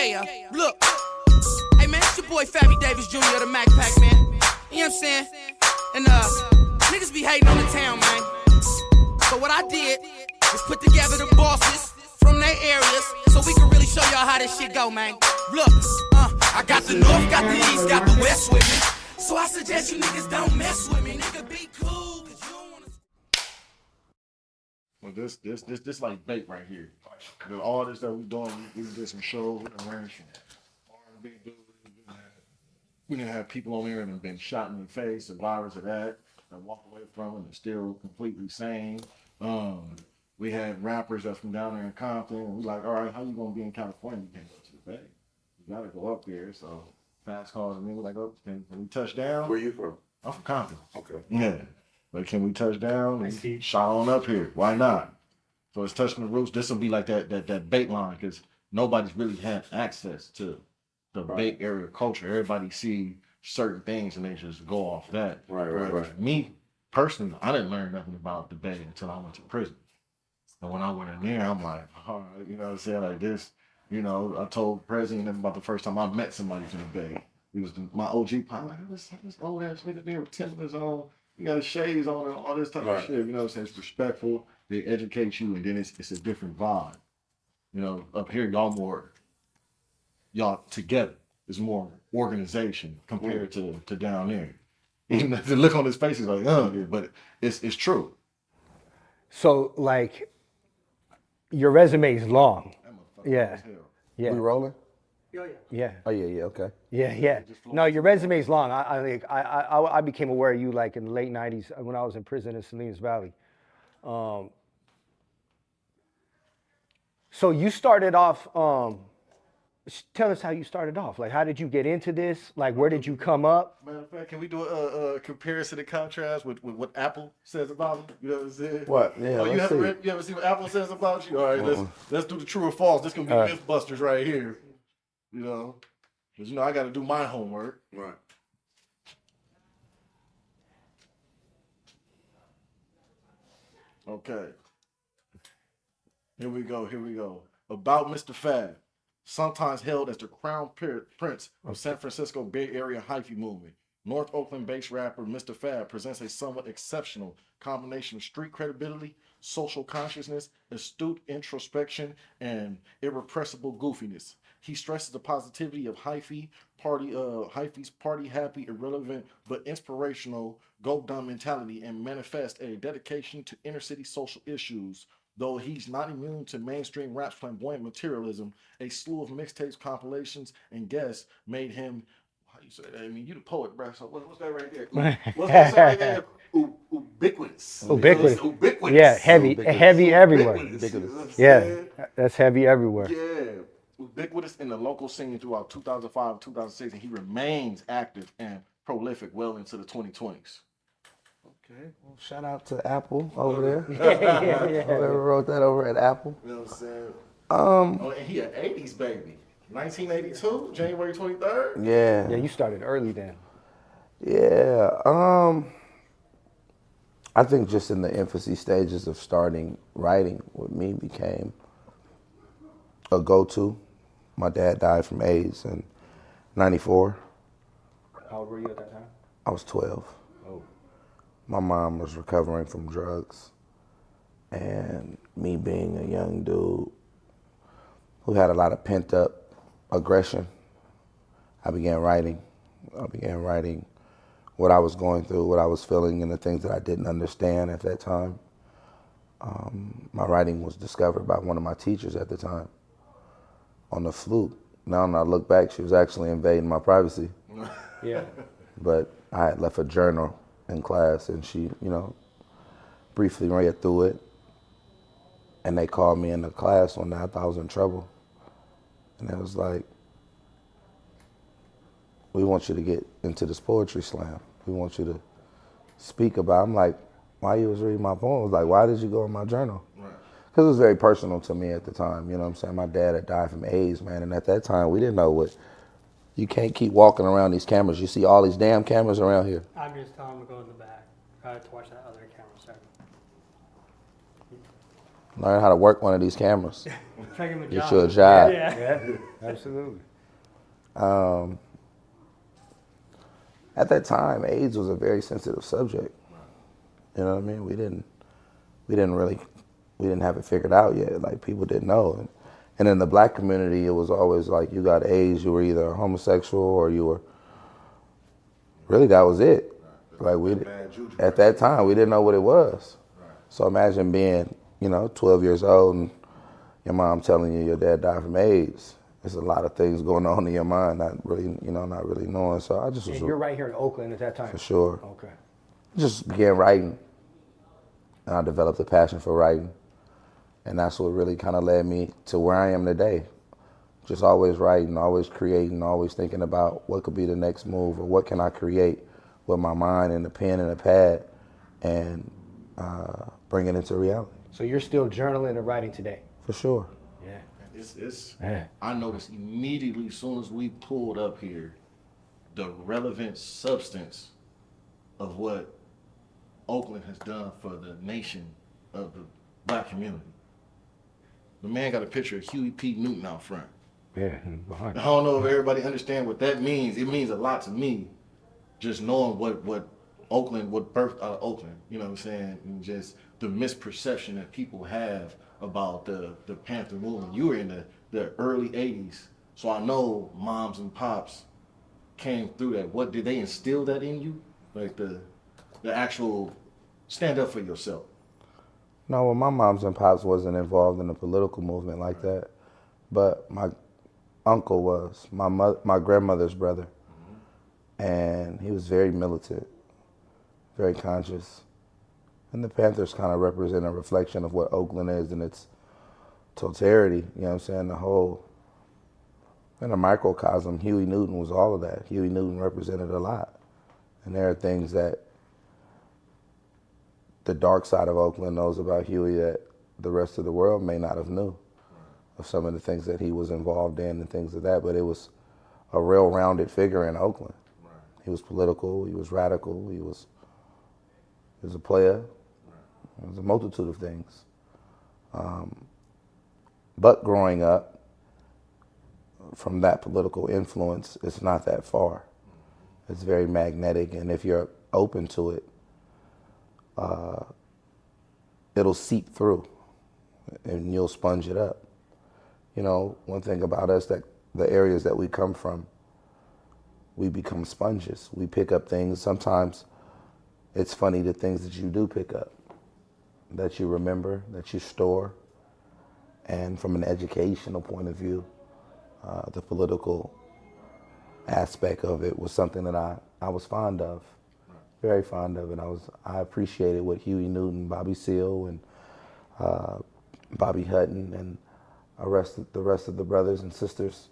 Yeah, look. Hey man, it's your boy F.A.B Davis Jr. the Mac Pack, man. You know what I'm saying? And niggas be hating on the town, man. So what I did is put together the bosses from their areas so we can really show y'all how this shit go, man. Look, I got the north, got the east, got the west with me. So I suggest you niggas don't mess with me. Nigga, be cool, cause you don't wanna... Well, this like bait right here. All this that we doing, we did some shows, we ran some R&B dudes. We didn't have people on there and been shot in the face, survivors of that, and walk away from it and still completely sane. We had rappers that's from down there in Compton, and we like, all right, how you gonna be in California? You can't go to the Bay. You gotta go up there. So Factz called me, we're like, oh, can we touch down? Where you from? I'm from Compton. Okay. Yeah. But can we touch down and shot on up here? Why not? So it's touching the roots. This will be like that bait line because nobody's really had access to the Bay Area culture. Everybody see certain things and they just go off that. Right. Me personally, I didn't learn nothing about the Bay until I went to prison. And when I went in there, I'm like, all right, you know what I'm saying? Like this, you know, I told the president about the first time I met somebody from the Bay. He was my OG pilot. Like, this old ass nigga there with Timberlands on. You got his shades on and all this type of shit. You know what I'm saying? It's respectful. They educate you, and then it's a different vibe. You know, up here, y'all together. There's more organization compared to down there. Even if the look on his face is like, but it's true. So, like, your resume is long. Yeah. We rolling? Yeah. Oh yeah, okay. Yeah. No, your resume is long. I became aware of you like in the late '90s when I was in prison in Salinas Valley. So you started off. Tell us how you started off. Like, how did you get into this? Like, where did you come up? Matter of fact, can we do a comparison and contrast with what Apple says about you? You know what I'm saying? What? Yeah. You ever see what Apple says about you? All right, let's do the true or false. This gonna be Mythbusters right here. You know, because I got to do my homework. Right. Okay. Here we go. About Mr. F.A.B, sometimes hailed as the crown prince of San Francisco Bay Area hyphy movement. North Oakland-based rapper Mr. F.A.B presents a somewhat exceptional combination of street credibility, social consciousness, astute introspection, and irrepressible goofiness. He stresses the positivity of hyphy's party happy, irrelevant, but inspirational go dumb mentality and manifests a dedication to inner city social issues. Though he's not immune to mainstream rap's flamboyant materialism, a slew of mixtapes, compilations, and guests made him, how you say that? I mean, you the poet, bro. So what's that right there? What's that right there? Ubiquitous. Ubiquitous. Yeah, heavy everywhere. Ubiquitous. Yeah, that's heavy everywhere. Yeah. Ubiquitous in the local scene throughout 2005 and 2006, and he remains active and prolific well into the 2020s. Okay. Well, shout out to Apple over there. Yeah. Whoever wrote that over at Apple. You know what I'm saying? And he an 80s baby. 1982, January 23rd. Yeah. Yeah, you started early then. Yeah. I think just in the infancy stages of starting writing with me became a go-to. My dad died from AIDS in '94. How old were you at that time? I was 12. Oh. My mom was recovering from drugs. And me being a young dude who had a lot of pent-up aggression, I began writing what I was going through, what I was feeling, and the things that I didn't understand at that time. My writing was discovered by one of my teachers at the time on the flute. Now when I look back, she was actually invading my privacy. Yeah. But I had left a journal in class, and she, briefly read through it. And they called me into class one day. I thought I was in trouble. And it was like, we want you to get into this poetry slam. We want you to speak about it. I'm like, why you was reading my poems? Like, why did you go in my journal? Right. Because it was very personal to me at the time. You know what I'm saying? My dad had died from AIDS, man. And at that time, we didn't know what, you can't keep walking around these cameras. You see all these damn cameras around here. I'm just telling him to go in the back. I have to watch that other camera, sorry. Learn how to work one of these cameras. Taking the Get job. you a job. Yeah, absolutely. At that time, AIDS was a very sensitive subject. You know what I mean? We didn't have it figured out yet. Like, people didn't know. And in the black community, it was always like, you got AIDS, you were either homosexual or you were, really that was it. Like, at that time, we didn't know what it was. So imagine being, 12 years old and your mom telling you your dad died from AIDS. There's a lot of things going on in your mind, not really knowing. So I just was. And you're right here in Oakland at that time. For sure. Okay. Just began writing, and I developed a passion for writing, and that's what really kind of led me to where I am today. Just always writing, always creating, always thinking about what could be the next move or what can I create with my mind and a pen and a pad, and bring it into reality. So you're still journaling and writing today? For sure. Yeah. I noticed immediately as soon as we pulled up here, the relevant substance of what Oakland has done for the nation of the black community. The man got a picture of Huey P. Newton out front. Yeah, behind. I don't know if everybody understands what that means. It means a lot to me, just knowing what Oakland, what birthed out of Oakland, you know what I'm saying? And just the misperception that people have about the Panther movement. You were in the early 80s, so I know moms and pops came through that. What, did they instill that in you? Like the actual stand up for yourself? No, well, my moms and pops wasn't involved in the political movement like that, but my uncle was, my grandmother's brother, and he was very militant, very conscious. And the Panthers kind of represent a reflection of what Oakland is in its totality, you know what I'm saying? The whole, in a microcosm, Huey Newton was all of that. Huey Newton represented a lot. And there are things that the dark side of Oakland knows about Huey that the rest of the world may not have knew of some of the things that he was involved in and things of that, but it was a real rounded figure in Oakland. Right. He was political, he was radical, he was a player. It was a multitude of things. But growing up from that political influence, it's not that far. It's very magnetic, and if you're open to it, it'll seep through and you'll sponge it up. You know, one thing about us, that the areas that we come from, we become sponges. We pick up things. Sometimes it's funny, the things that you do pick up, that you remember, that you store. And from an educational point of view, the political aspect of it was something that I was fond of, very fond of it. I appreciated what Huey Newton, Bobby Seale, and Bobby Hutton, and the rest of the brothers and sisters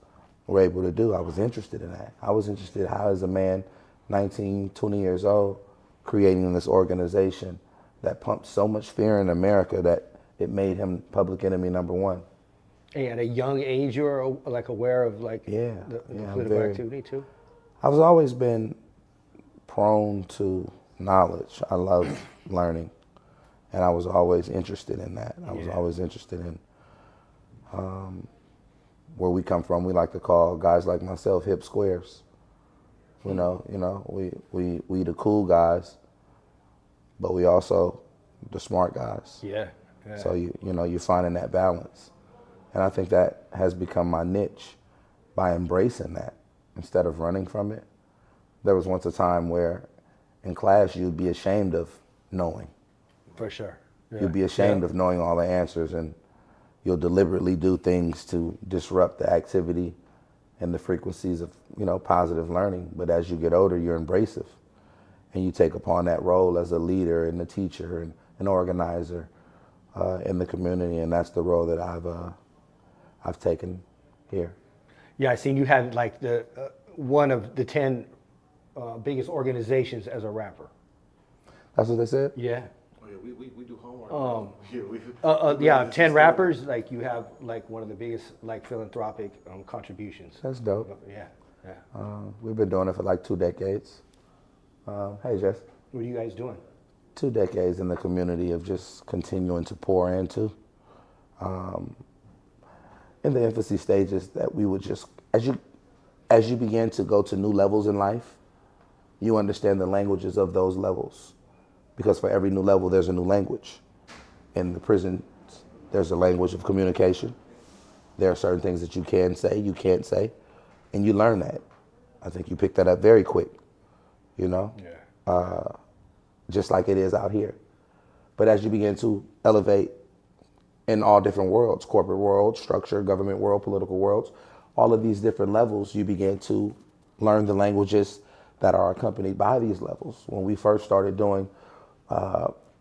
were able to do. I was interested in that. I was interested how, as a man, 19, 20 years old, creating this organization that pumped so much fear in America that it made him public enemy number one. And at a young age, you were like aware of like the political activity too? I've always been prone to knowledge. I love learning, and I was always interested in that. I was always interested in where we come from. We like to call guys like myself hip squares. You know, we the cool guys, but we also the smart guys. Yeah. So you're finding that balance, and I think that has become my niche by embracing that instead of running from it. There was once a time where in class you'd be ashamed of knowing. For sure. Yeah. You'd be ashamed of knowing all the answers, and you'll deliberately do things to disrupt the activity and the frequencies of, positive learning. But as you get older, you're embracive, and you take upon that role as a leader and a teacher and an organizer in the community, and that's the role that I've taken here. Yeah, I seen you had like the one of the 10 biggest organizations as a rapper. That's what they said? Yeah. Oh yeah, we do homework. Yeah, 10 rappers. Like you have like one of the biggest like philanthropic contributions. That's dope. Yeah. We've been doing it for like 2 decades. Hey, Jess. What are you guys doing? 2 decades in the community of just continuing to pour into In the infancy stages, that we would just, as you begin to go to new levels in life, you understand the languages of those levels. Because for every new level, there's a new language. In the prison, there's a language of communication. There are certain things that you can say, you can't say, and you learn that. I think you pick that up very quick, you know? Yeah. Just like it is out here. But as you begin to elevate in all different worlds, corporate world, structure, government world, political worlds, all of these different levels, you begin to learn the languages that are accompanied by these levels. When we first started doing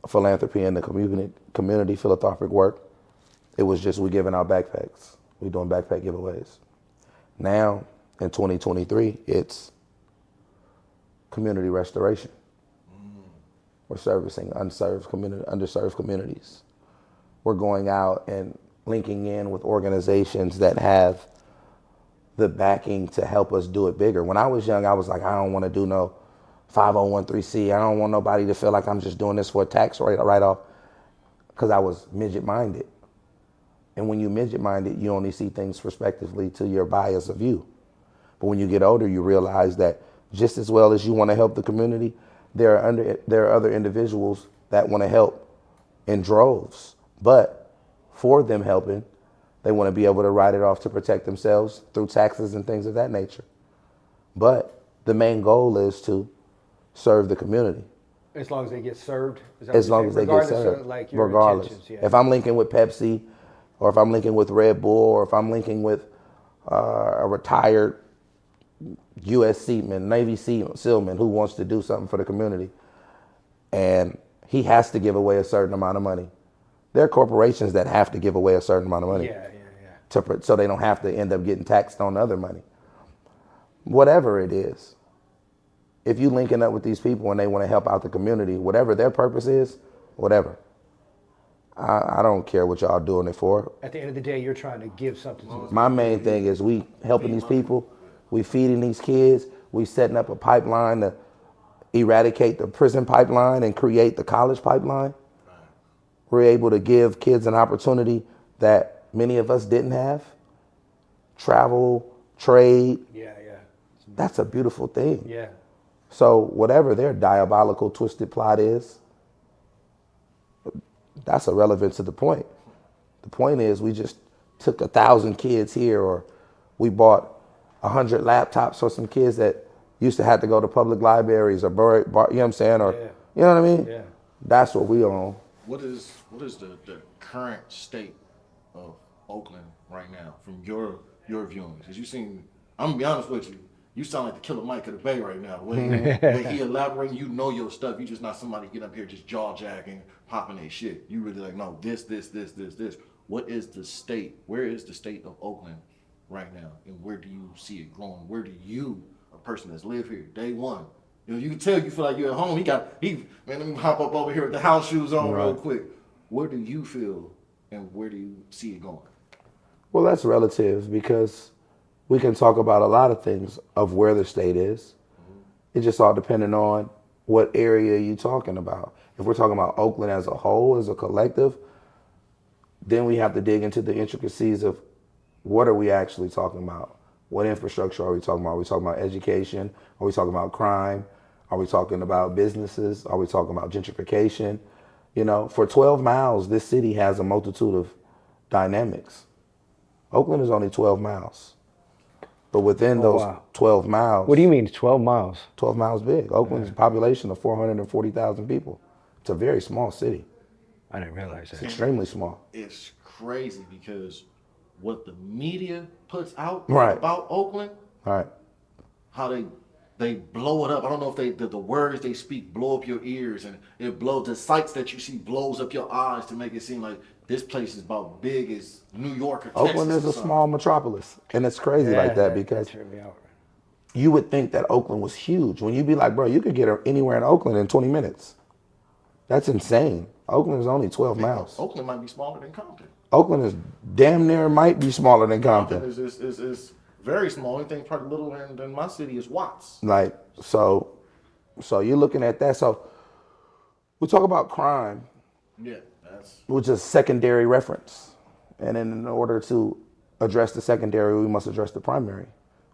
philanthropy and the community philanthropic work, it was just we giving out backpacks. We doing backpack giveaways. Now, in 2023, it's community restoration. We're servicing underserved communities. We're going out and linking in with organizations that have the backing to help us do it bigger. When I was young, I was like, I don't want to do no 501(c). I don't want nobody to feel like I'm just doing this for a tax write-off, because I was midget-minded. And when you're midget-minded, you only see things prospectively to your bias of you. But when you get older, you realize that just as well as you want to help the community, there are other individuals that want to help in droves. But for them helping, they want to be able to write it off to protect themselves through taxes and things of that nature. But the main goal is to serve the community. As long as they get served? As long as they get served. Of, like, your regardless. intentions, yeah. If I'm linking with Pepsi, or if I'm linking with Red Bull, or if I'm linking with a retired U.S. seaman, Navy seaman who wants to do something for the community, and he has to give away a certain amount of money. There are corporations that have to give away a certain amount of money. Yeah. So they don't have to end up getting taxed on other money. Whatever it is, if you linking up with these people and they want to help out the community, whatever their purpose is, whatever. I don't care what y'all doing it for. At the end of the day, you're trying to give something to them. My main thing is we helping these people, we feeding these kids, we setting up a pipeline to eradicate the prison pipeline and create the college pipeline. We're able to give kids an opportunity that many of us didn't have. Travel, trade. Yeah. That's a beautiful thing. Yeah. So whatever their diabolical, twisted plot is, that's irrelevant to the point. The point is we just took 1,000 kids here, or we bought 100 laptops for some kids that used to have to go to public libraries, or you know what I'm saying, or you know what I mean? Yeah. That's what we own. What is the current state of Oakland right now from your viewing? Because you seem, I'm gonna be honest with you, you sound like the Killer Mike of the Bay right now. When he elaborating, you know your stuff. You just not somebody get up here just jaw jacking, popping their shit. You really like, no, this. What is the state? Where is the state of Oakland right now, and where do you see it growing? Where do you, a person that's lived here day one, you can tell you feel like you're at home. Man, let me hop up over here with the house shoes on real quick. Where do you feel, and where do you see it going? Well, that's relative, because we can talk about a lot of things of where the state is. It's just all depending on what area you're talking about. If we're talking about Oakland as a whole, as a collective, then we have to dig into the intricacies of what are we actually talking about? What infrastructure are we talking about? Are we talking about education? Are we talking about crime? Are we talking about businesses? Are we talking about gentrification? You know, for 12 miles, this city has a multitude of dynamics. Oakland is only 12 miles. But within those 12 miles... What do you mean, 12 miles? 12 miles big. Oakland's population of 440,000 people. It's a very small city. I didn't realize that. It's extremely small. It's crazy because what the media puts out Right. about Oakland, Right. how they blow it up. I don't know if the words they speak blow up your ears, and it blows the sights that you see blows up your eyes to make it seem like this place is about big as New York or Texas. Oakland is or a something. small metropolis, and it's crazy like that because tripped me out. you would think that Oakland was huge. When you be like, bro, you could get anywhere in Oakland in 20 minutes. That's insane. Oakland is only 12 miles. Oakland might be smaller than Compton. Oakland is damn near might be smaller than Compton. Compton is very small. Anything probably littler than my city is Watts. Like, so you're looking at that. So we talk about crime, Yeah, that's which is secondary reference. And in order to address the secondary, we must address the primary.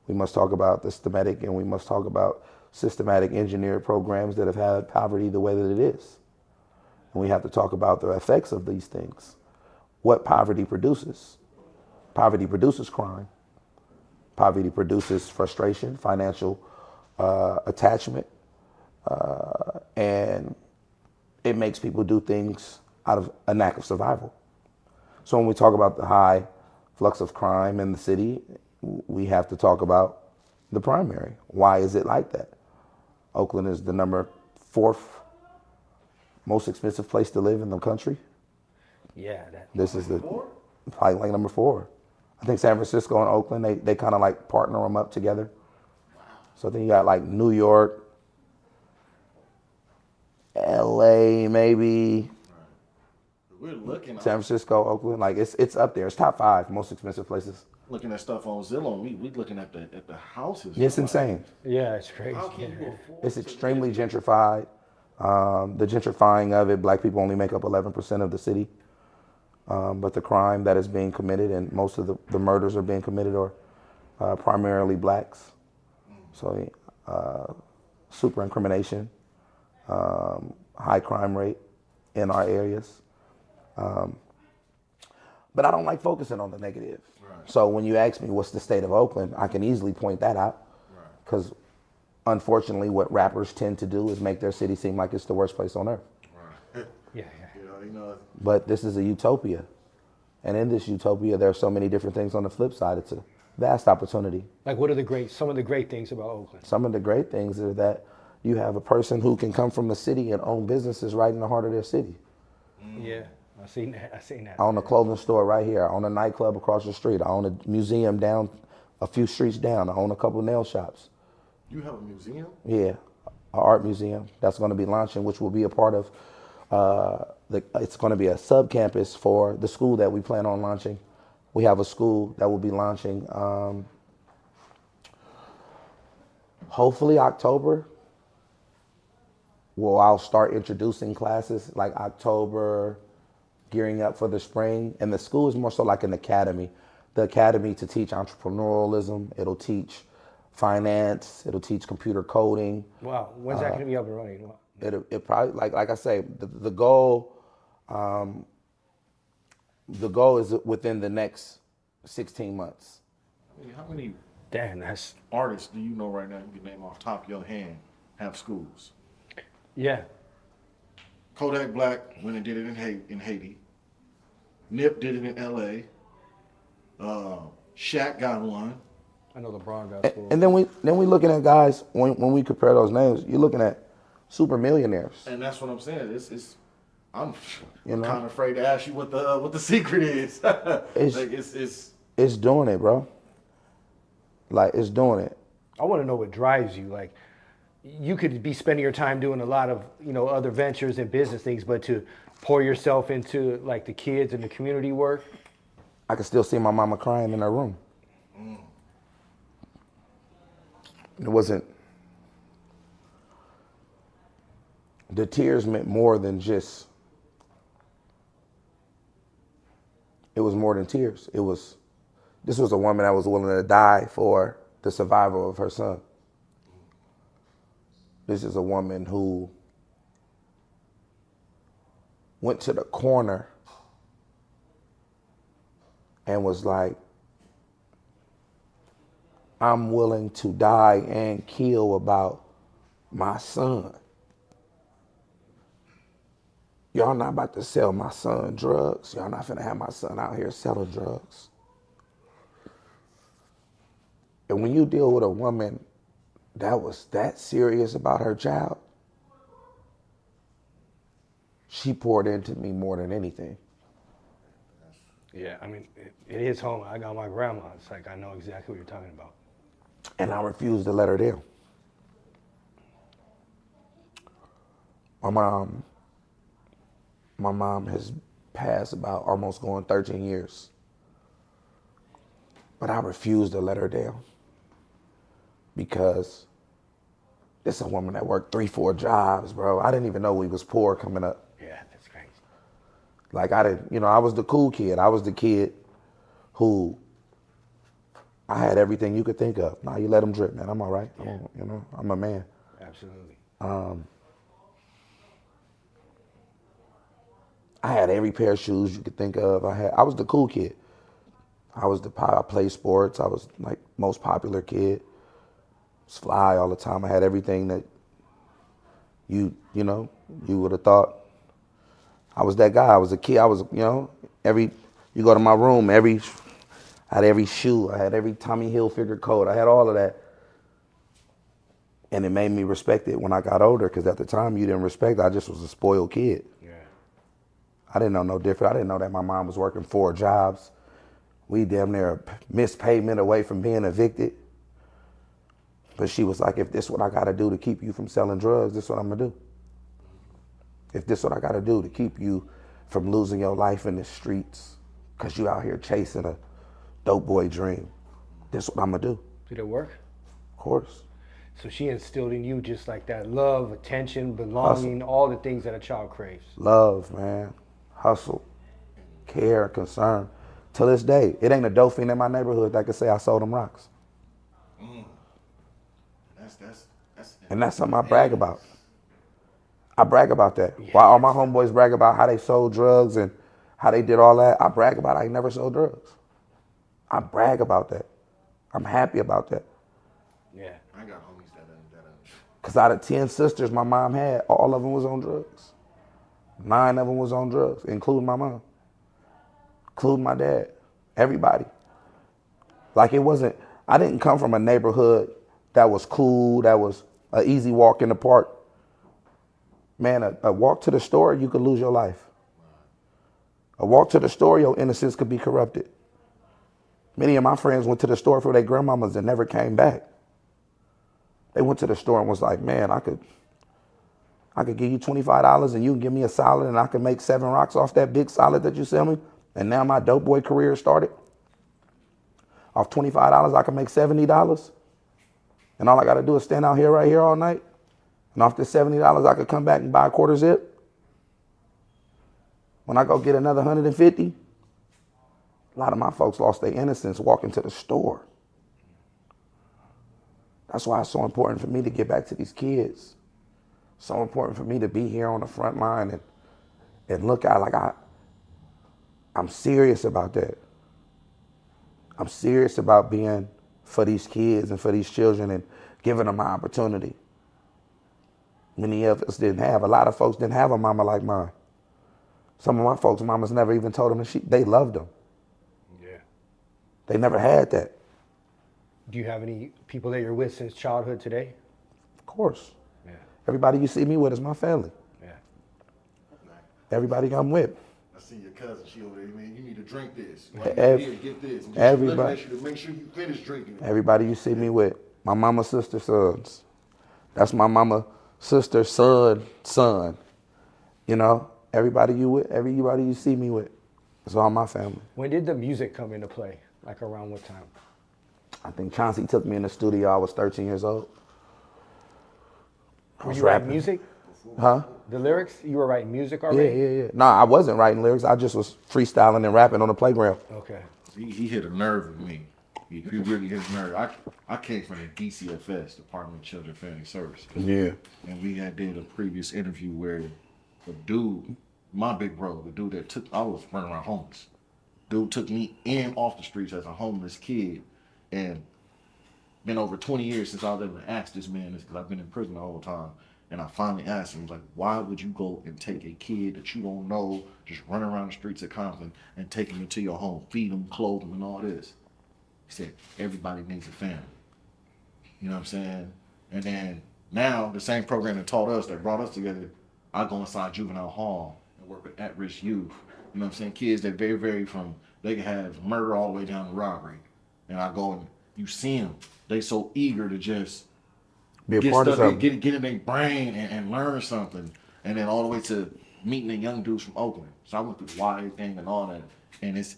We must talk about the systematic, and we must talk about systematic engineered programs that have had poverty the way that it is. And we have to talk about the effects of these things. What poverty produces. Poverty produces crime. Poverty produces frustration, financial attachment, and it makes people do things out of a knack of survival. So when we talk about the high flux of crime in the city, we have to talk about the primary. Why is it like that? Oakland is the number 4th most expensive place to live in the country. Yeah. This is the like number 4. I think San Francisco and Oakland, they kind of like partner them up together. So then you got like New York, LA, maybe. We're looking San Francisco, Oakland, like it's up there. It's top 5 most expensive places. looking at stuff on Zillow. We looking at the houses. It's insane. Yeah, it's crazy. How can you afford It's extremely gentrified. The gentrifying of it, black people only make up 11% of the city. But the crime that is being committed and most of the murders are being committed are primarily blacks. So super incrimination, high crime rate in our areas. But I don't like focusing on the negative. Right. So when you ask me what's the state of Oakland, I can easily point that out. Because unfortunately what rappers tend to do is make their city seem like it's the worst place on earth. Right. Yeah. You know. But this is a utopia. And in this utopia, there are so many different things on the flip side. It's a vast opportunity. Like what are some of the great things about Oakland? Some of the great things are that you have a person who can come from the city and own businesses right in the heart of their city. Yeah, I've seen that. I own a clothing store right here. I own a nightclub across the street. I own a museum down a few streets down. I own a couple nail shops. You have a museum? Yeah, an art museum that's going to be launching, which will be a part of, it's going to be a sub-campus for the school that we plan on launching. We have a school that will be launching hopefully October. Well, I'll start introducing classes like October, gearing up for the spring. And the school is more so like an academy. The academy to teach entrepreneurialism. It'll teach finance. It'll teach computer coding. Wow, when's that going to be up and running? It probably, like I say, the goal is within the next 16 months. How many That's artists do you know right now you can name off the top of your hand have schools? yeah. Kodak Black went and did it in Haiti. Nip did it in L.A. Shaq got one. I know LeBron got school. And then we looking at guys when we compare those names. You're looking at super millionaires. And that's what I'm saying. I'm You know? kind of afraid to ask you what the secret is. It's doing it, bro. Like it's doing it. I want to know what drives you. Like, you could be spending your time doing a lot of, other ventures and business things, but to pour yourself into like the kids and the community work. I can still see my mama crying in her room. It wasn't. The tears meant more than just. It was more than tears. This was a woman that was willing to die for the survival of her son. This is a woman who went to the corner and was like, I'm willing to die and kill about my son. Y'all not about to sell my son drugs. Y'all not finna have my son out here selling drugs. And when you deal with a woman that was that serious about her child, she poured into me more than anything. Yeah, I mean, it is home. I got my grandma. It's like, I know exactly what you're talking about. And I refused to let her down. My mom has passed about almost going 13 years. But I refused to let her down. Because it's a woman that worked 3-4 jobs, bro. I didn't even know we was poor coming up. Yeah, that's crazy. Like I was the cool kid. I was the kid who I had everything you could think of. Nah, you let them drip, man. I'm all right. Yeah. I'm a man. Absolutely. I had every pair of shoes you could think of. I was the cool kid. I played sports. I was like most popular kid. Was fly all the time. I had everything that you would have thought. I was that guy. I was a kid. I was, you go to my room, I had every shoe. I had every Tommy Hilfiger coat. I had all of that. And it made me respect it when I got older, because at the time you didn't respect it. I just was a spoiled kid. Yeah. I didn't know no different. I didn't know that my mom was working 4 jobs. We damn near missed payment away from being evicted. But she was like, if this is what I gotta do to keep you from selling drugs, this is what I'm gonna do. If this is what I gotta do to keep you from losing your life in the streets, because you out here chasing a dope boy dream, this is what I'm gonna do. Did it work? Of course. So she instilled in you just like that love, attention, belonging, all the things that a child craves. Love, man. Hustle, care, concern. To this day, it ain't a dope fiend in my neighborhood that can say I sold them rocks. And that's something I brag about. I brag about that. Yeah. While all my homeboys brag about how they sold drugs and how they did all that, I brag about I ain't never sold drugs. I brag about that. I'm happy about that. Yeah. I got homies that. Because out of 10 sisters my mom had, all of them was on drugs. 9 of them was on drugs, including my mom, including my dad, everybody. Like I didn't come from a neighborhood that was cool, that was an easy walk in the park. Man, a walk to the store, you could lose your life. A walk to the store, your innocence could be corrupted. Many of my friends went to the store for their grandmamas and never came back. They went to the store and was like, man, I could give you $25 and you can give me a salad and I can make 7 rocks off that big salad that you sell me. And now my dope boy career started. Off $25, I can make $70. And all I got to do is stand out here right here all night. And off this $70, I could come back and buy a quarter zip. When I go get another 150, a lot of my folks lost their innocence walking to the store. That's why it's so important for me to get back to these kids. So important for me to be here on the front line and look out like I'm serious about that. I'm serious about being for these kids and for these children and giving them an opportunity. Many of us didn't have. A lot of folks didn't have a mama like mine. Some of my folks' mamas never even told them that they loved them. Yeah. They never had that. Do you have any people that you're with since childhood today? Of course. Yeah. Everybody you see me with is my family. Yeah. Everybody I'm with. I see your cousin. She over there, man. You need to drink this. Here, get this. And everybody. to make sure you finish drinking it. Everybody you see me with. My mama, sister, sons. That's my mama, sister, son. You know, everybody you see me with. It's all my family. When did the music come into play? Like around what time? I think Chauncey took me in the studio. I was 13 years old. Were you writing music? Huh? The lyrics? You were writing music already? Yeah. No, I wasn't writing lyrics. I just was freestyling and rapping on the playground. Okay. He hit a nerve with me. He really hit a nerve. I came from the DCFS, Department of Children and Family Services. Yeah. And we had did a previous interview where the dude, my big bro, the dude that I was running around homeless. Dude took me in off the streets as a homeless kid. And been over 20 years since I was able to ask this man this, because I've been in prison the whole time. And I finally asked him, like, why would you go and take a kid that you don't know, just run around the streets of Compton and take him into your home, feed him, clothe him, and all this? He said, everybody needs a family. You know what I'm saying? And then now, the same program that taught us, that brought us together, I go inside juvenile hall and work with at-risk youth. You know what I'm saying? Kids that vary from, they can have murder all the way down to robbery. And I go and you see them. They so eager to just Be a part of something. get in their brain and learn something. And then all the way to meeting the young dudes from Oakland. So I went through the YA thing and all that. And it's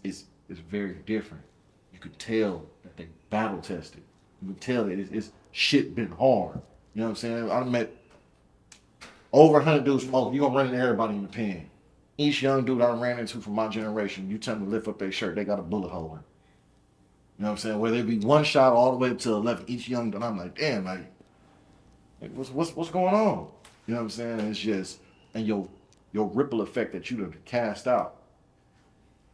very different. You could tell that they battle tested. You could tell that it's shit been hard. You know what I'm saying? I met over 100 dudes from Oakland. You gonna run into everybody in the pen. Each young dude I ran into from my generation, you tell them to lift up their shirt, they got a bullet hole in. You know what I'm saying? Where they be one shot all the way up to 11, each young, and I'm like, damn, like what's going on? You know what I'm saying? And it's just, and your ripple effect that you done cast out.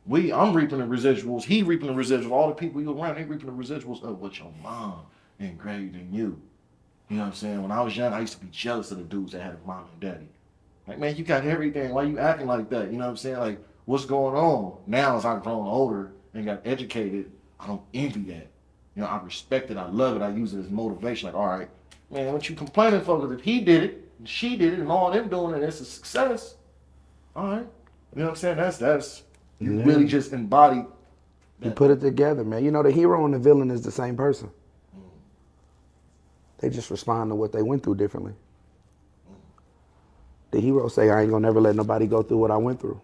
I'm reaping the residuals. He reaping the residuals. All the people you around, they reaping the residuals of what your mom engraved in you. You know what I'm saying? When I was young, I used to be jealous of the dudes that had a mom and daddy. Like, man, you got everything. Why you acting like that? You know what I'm saying? Like, what's going on? Now, as I've grown older and got educated, I don't envy that. You know, I respect it. I love it. I use it as motivation. Like, all right, man, what you complaining for? Because if he did it, and she did it, and all them doing it, it's a success. All right. You know what I'm saying? That's you really just embody. You put it together, man. You know, the hero and the villain is the same person. They just respond to what they went through differently. The hero say, I ain't gonna never let nobody go through what I went through.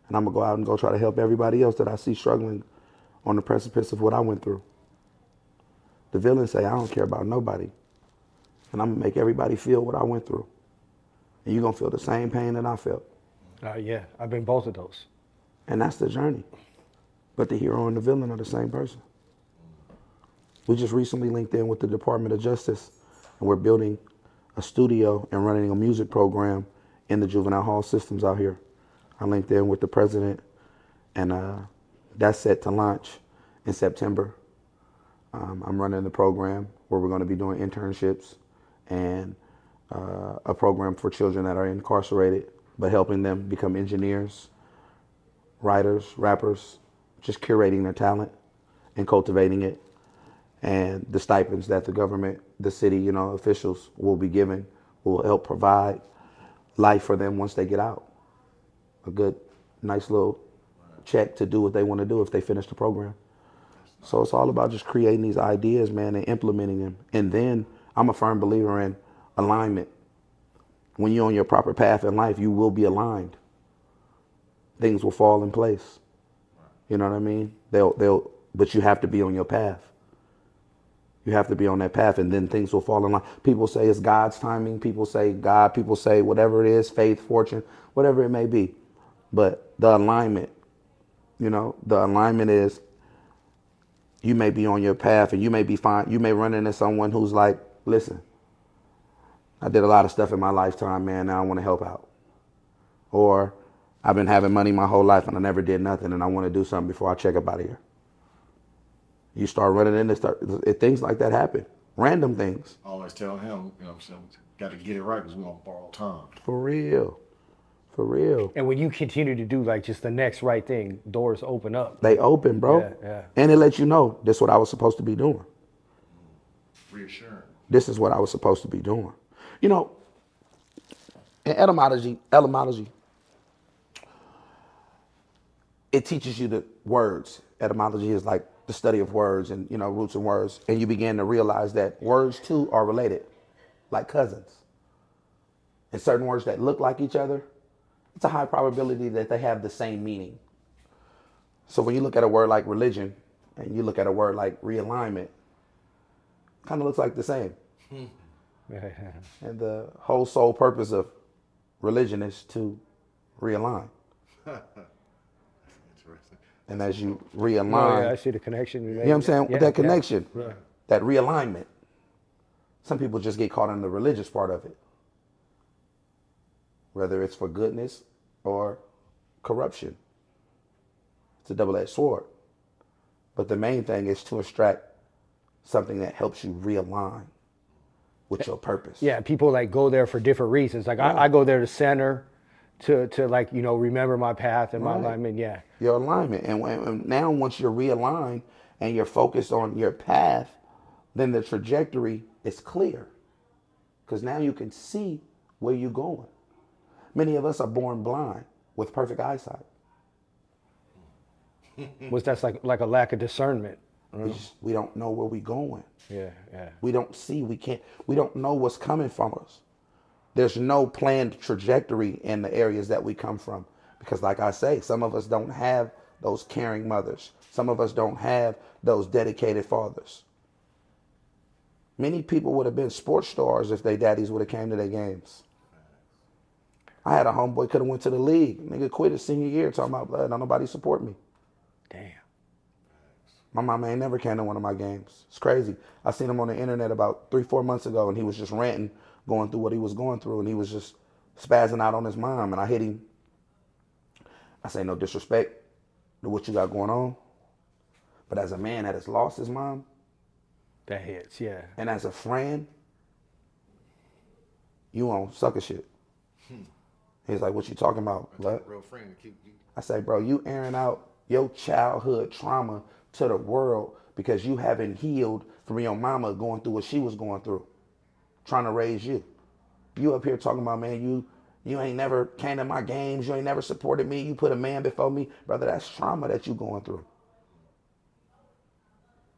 And I'm gonna go out and go try to help everybody else that I see struggling on the precipice of what I went through. The villain say, I don't care about nobody. And I'm gonna make everybody feel what I went through. And you're gonna feel the same pain that I felt. Yeah, I've been both of those. And that's the journey. But the hero and the villain are the same person. We just recently linked in with the Department of Justice, and we're building a studio and running a music program in the juvenile hall systems out here. I linked in with the president, and that's set to launch in September. I'm running the program where we're going to be doing internships and a program for children that are incarcerated, but helping them become engineers, writers, rappers, just curating their talent and cultivating it. And the stipends that the government, the city, officials will be given will help provide life for them once they get out. A good, nice little check to do what they want to do if they finish the program. So it's all about just creating these ideas, man, and implementing them. And then I'm a firm believer in alignment. When you're on your proper path in life, you will be aligned. Things will fall in place. You know what I mean? But you have to be on your path. You have to be on that path, and then things will fall in line. People say it's God's timing. People say God. People say whatever it is, faith, fortune, whatever it may be. But the alignment, the alignment is you may be on your path, and you may be fine. You may run into someone who's like, listen, I did a lot of stuff in my lifetime, man. Now I want to help out. Or I've been having money my whole life, and I never did nothing, and I want to do something before I check up out of here. You start running into things like that happen. Random things. I always tell him, I'm saying, got to get it right because we're going to borrow time. For real. For real. And when you continue to do like just the next right thing, doors open up. They open, bro. Yeah. And it lets you know this is what I was supposed to be doing. Reassuring. This is what I was supposed to be doing. In etymology, it teaches you the words. Etymology is like the study of words and, roots and words. And you begin to realize that words too are related, like cousins. And certain words that look like each other, it's a high probability that they have the same meaning. So when you look at a word like religion and you look at a word like realignment, kind of looks like the same. And the whole sole purpose of religion is to realign. And as you realign, I see the connection. You know what I'm saying? With that connection, that realignment, some people just get caught in the religious part of it. Whether it's for goodness or corruption. It's a double-edged sword. But the main thing is to extract something that helps you realign with your purpose. Yeah, people go there for different reasons. Like I go there to center, to remember my path and my alignment. Yeah. Your alignment. And now once you're realigned and you're focused on your path, then the trajectory is clear. Because now you can see where you're going. Many of us are born blind with perfect eyesight. That's like a lack of discernment. We don't know where we're going. Yeah. We don't see, we don't know what's coming from us. There's no planned trajectory in the areas that we come from. Because like I say, some of us don't have those caring mothers. Some of us don't have those dedicated fathers. Many people would have been sports stars if their daddies would have came to their games. I had a homeboy could have went to the league. Nigga quit his senior year talking about blood. Don't nobody support me. Damn. My mama ain't never came to one of my games. It's crazy. I seen him on the internet about 3-4 months ago, and he was just ranting, going through what he was going through, and he was just spazzing out on his mom. And I hit him. I say, no disrespect to what you got going on, but as a man that has lost his mom, That hits, yeah. and as a friend, you on sucker shit. He's like, what you talking about? What? Real friend to keep you. I say, bro, you airing out your childhood trauma to the world because you haven't healed from your mama going through what she was going through, trying to raise you. You up here talking about, man, you ain't never came to my games. You ain't never supported me. You put a man before me. Brother, that's trauma that you going through.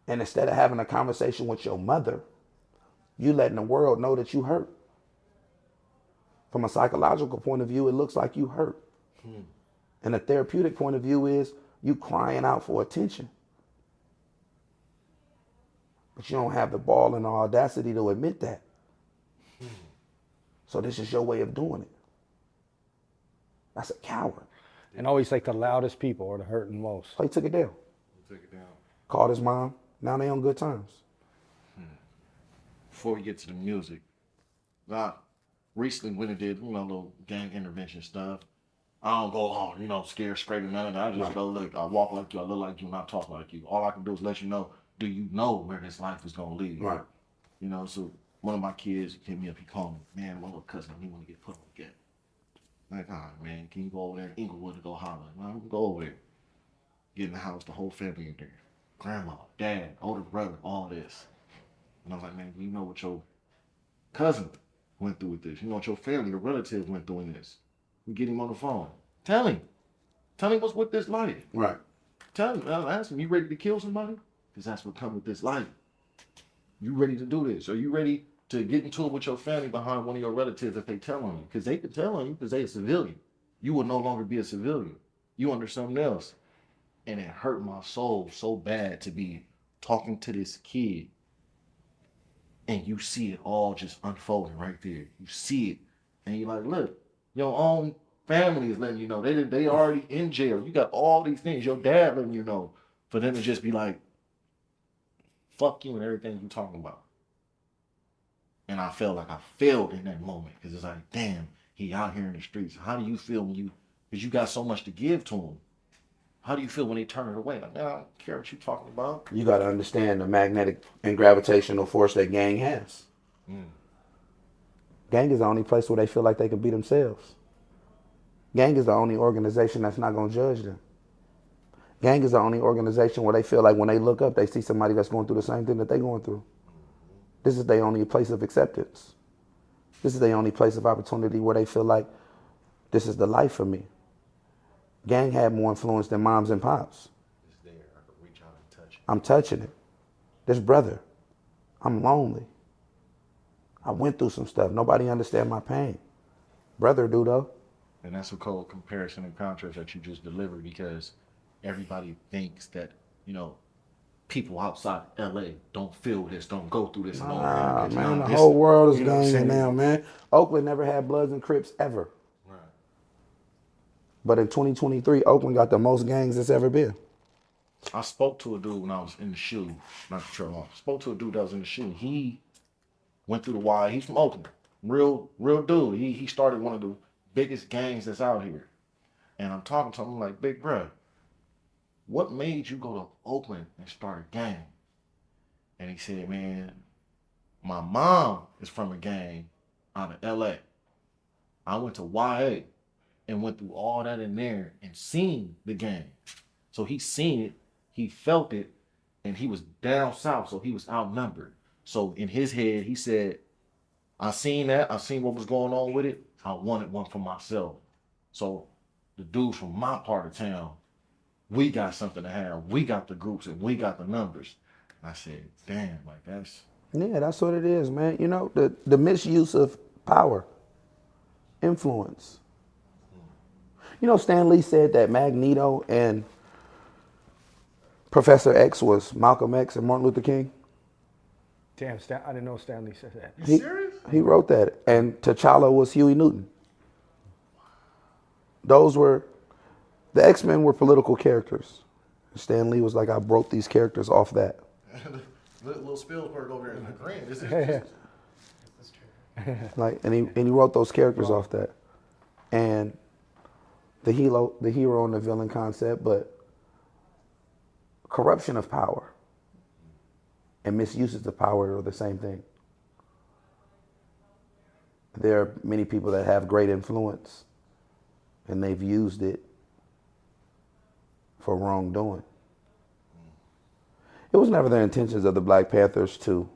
And instead of having a conversation with your mother, you letting the world know that you hurt. From a psychological point of view, it looks like you hurt. And a therapeutic point of view is you crying out for attention. But you don't have the ball and the audacity to admit that. So this is your way of doing it. That's a coward. And always like the loudest people are the hurting most. So he took it down. Called his mom. Now they on good terms. Before we get to the music, I recently went and did, little gang intervention stuff. I don't go, scared, straight, or none of that. I just go, look, I walk like you, I look like you, and I talk like you. All I can do is let you know, do you know where this life is going to lead? Right. So one of my kids hit me up, he called me, man, my little cousin, he want to get put on the gap. Like, all right, man, can you go over there in Inglewood to go holler? Man, we can go over there. Get in the house, the whole family in there. Grandma, dad, older brother, all this. And I'm like, man, you know what your cousin went through with this. You know what your family, your relatives went through in this. We get him on the phone. Tell him. Tell him what's with this life. Right. Tell him, ask him, you ready to kill somebody? Because that's what comes with this life. You ready to do this? Are you ready to get into it with your family behind one of your relatives if they tell on you? Because they could tell on you because they a civilian. You will no longer be a civilian. You under something else. And it hurt my soul so bad to be talking to this kid and you see it all just unfolding right there. You see it and you're like, look, your own family is letting you know. They already in jail. You got all these things. Your dad letting you know. For them to just be like, fuck you and everything you talking about. And I felt like I failed in that moment because it's like, damn, he out here in the streets. How do you feel because you got so much to give to him? How do you feel when they turn it away? Like, man, I don't care what you're talking about. You got to understand the magnetic and gravitational force that gang has. Gang is the only place where they feel like they can be themselves. Gang is the only organization that's not going to judge them. Gang is the only organization where they feel like when they look up, they see somebody that's going through the same thing that they're going through. This is their only place of acceptance. This is their only place of opportunity where they feel like this is the life for me. Gang had more influence than moms and pops. It's there. I can reach out and touch it. I'm touching it. This brother, I'm lonely. I went through some stuff. Nobody understand my pain. Brother do though. And that's a cold comparison and contrast that you just delivered because everybody thinks that, people outside LA don't feel this, don't go through this. Man, the whole world is ganging now, man. Oakland never had Bloods and Crips ever. Right. But in 2023, Oakland got the most gangs it's ever been. I spoke to a dude when I was in the shoe, not the trail off. Spoke to a dude that was in the shoe. He went through the Y. He's from Oakland. Real dude. He started one of the biggest gangs that's out here. And I'm talking to him, I'm like, big bruh, what made you go to Oakland and start a gang? And he said, man, my mom is from a gang out of LA. I went to YA and went through all that in there and seen the gang. So he seen it, he felt it, and he was down south, so he was outnumbered. So in his head, he said, I seen that, I seen what was going on with it, I wanted one for myself. So the dudes from my part of town, we got something to have. We got the groups and we got the numbers. And I said, damn, like that's... Yeah, that's what it is, man. The misuse of power, influence. Stan Lee said that Magneto and Professor X was Malcolm X and Martin Luther King. Damn, I didn't know Stanley said that. You serious? He wrote that. And T'Challa was Huey Newton. The X-Men were political characters. Stan Lee was like, I broke these characters off that. Little Spielberg over there in the green. This is Like, and he wrote those characters off that. And the hero and the villain concept, but corruption of power and misuses of power are the same thing. There are many people that have great influence and they've used it for wrongdoing. It was never the intentions of the Black Panthers to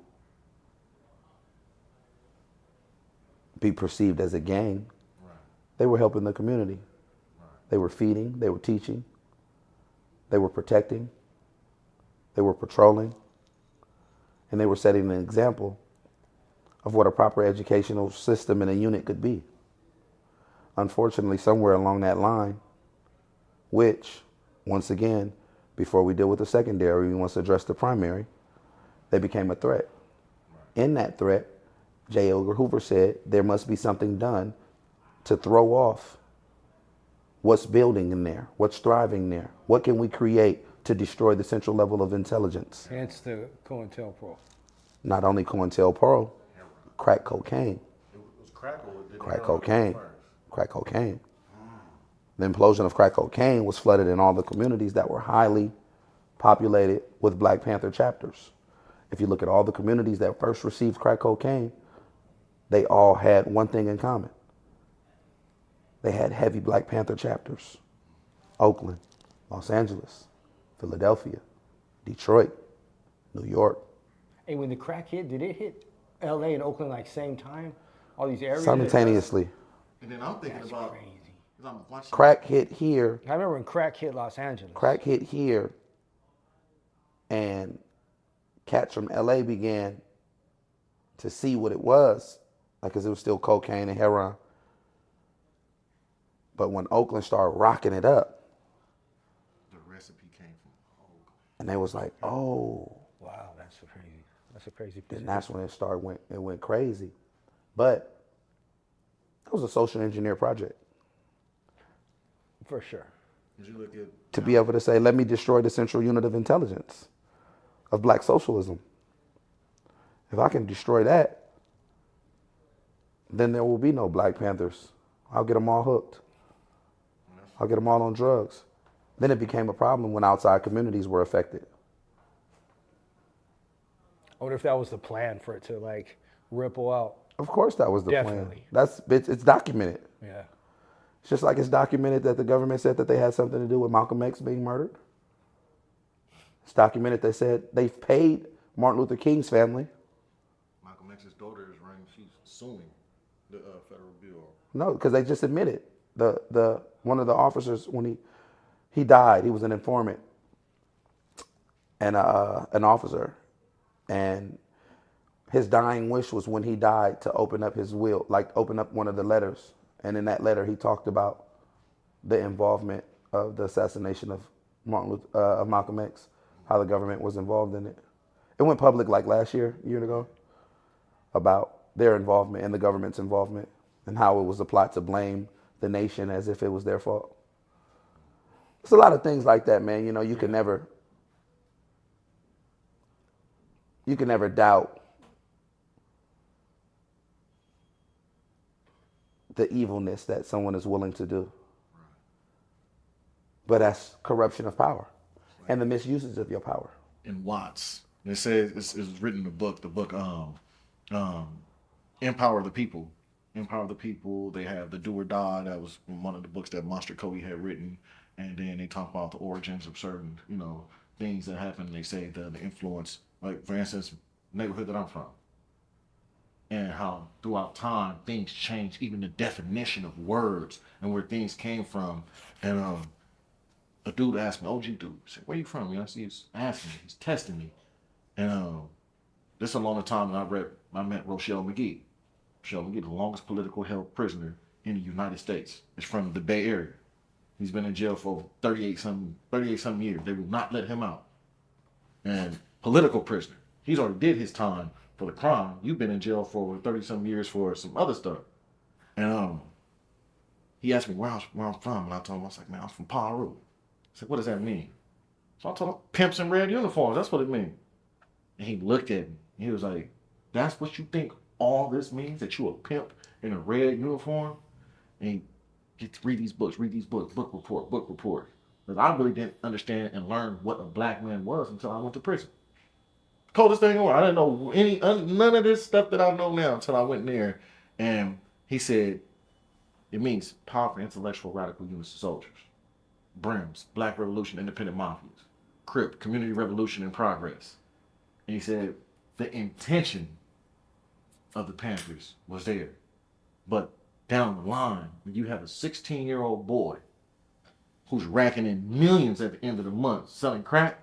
be perceived as a gang. Right. They were helping the community. Right. They were feeding, they were teaching, they were protecting, they were patrolling, and they were setting an example of what a proper educational system and a unit could be. Unfortunately, somewhere along that line, which, once again, before we deal with the secondary, we must address the primary, they became a threat. Right. In that threat, J. Edgar Hoover said there must be something done to throw off what's building in there, what's thriving there. What can we create to destroy the central level of intelligence? Hence the COINTELPRO. Not only COINTELPRO, crack cocaine. It was crack or did Crack cocaine. Crack cocaine. The implosion of crack cocaine was flooded in all the communities that were highly populated with Black Panther chapters. If you look at all the communities that first received crack cocaine, they all had one thing in common. They had heavy Black Panther chapters. Oakland, Los Angeles, Philadelphia, Detroit, New York. Hey, when the crack hit, did it hit LA and Oakland like same time? All these areas? Simultaneously. And then I'm thinking That's about crazy. 'cause I'm watching Crack hit here. I remember when crack hit Los Angeles. Crack hit here. And cats from LA began to see what it was. Like, because it was still cocaine and heroin. But when Oakland started rocking it up, the recipe came from Oakland. and they was like, oh, Wow, that's a crazy piece. and that's when it went crazy. But it was a social engineer project For sure. Did you look at to be able to say, let me destroy the central unit of intelligence of Black socialism. If I can destroy that, then there will be no Black Panthers. I'll get them all hooked. I'll get them all on drugs. Then it became a problem when outside communities were affected. I wonder if that was the plan for it to like ripple out. Of course that was the Definitely. plan. It's documented. Yeah. It's just like it's documented that the government said that they had something to do with Malcolm X being murdered. It's documented they said they've paid Martin Luther King's family. Malcolm X's daughter is running, she's suing the federal bureau. No, because they just admitted the one of the officers when he died, he was an informant and an officer, and his dying wish was when he died to open up his will, like open up one of the letters, and in that letter he talked about the involvement of the assassination of Malcolm X, how the government was involved in it. It went public like last year ago, about their involvement and the government's involvement and how it was a plot to blame the nation as if it was their fault. It's a lot of things like that, man. You know, you can never doubt the evilness that someone is willing to do. But that's corruption of power and the misuses of your power. In Watts, it says it's written in the book Empower the People. Empower the People. They have The Do or Die. That was one of the books that Monster Cody had written. And then they talk about the origins of certain, things that happen. They say the influence, like for instance, neighborhood that I'm from, and how throughout time things change, even the definition of words and where things came from. And a dude asked me, OG dude, said, "Where you from?" He's asking me, he's testing me. And this along the time that I met Rochelle McGee. Rochelle McGee, the longest political held prisoner in the United States, is from the Bay Area. He's been in jail for 38 some years. They will not let him out. And political prisoner. He's already did his time for the crime. You've been in jail for 30 some years for some other stuff. And he asked me where I'm from, and I told him, I was like, man, I'm from Paru. I said, what does that mean? So I told him, pimps in red uniforms, that's what it means. And he looked at me. He was like, that's what you think all this means? That you a pimp in a red uniform? And he get to read these books, book report. Because I really didn't understand and learn what a black man was until I went to prison. Coldest thing in the world. I didn't know none of this stuff that I know now until I went there. And he said, it means powerful, intellectual, radical units of soldiers. Brims, Black Revolution, Independent Mafias. Crip, Community Revolution in Progress. And he said, the intention of the Panthers was there. But down the line, when you have a 16-year-old boy who's racking in millions at the end of the month selling crack,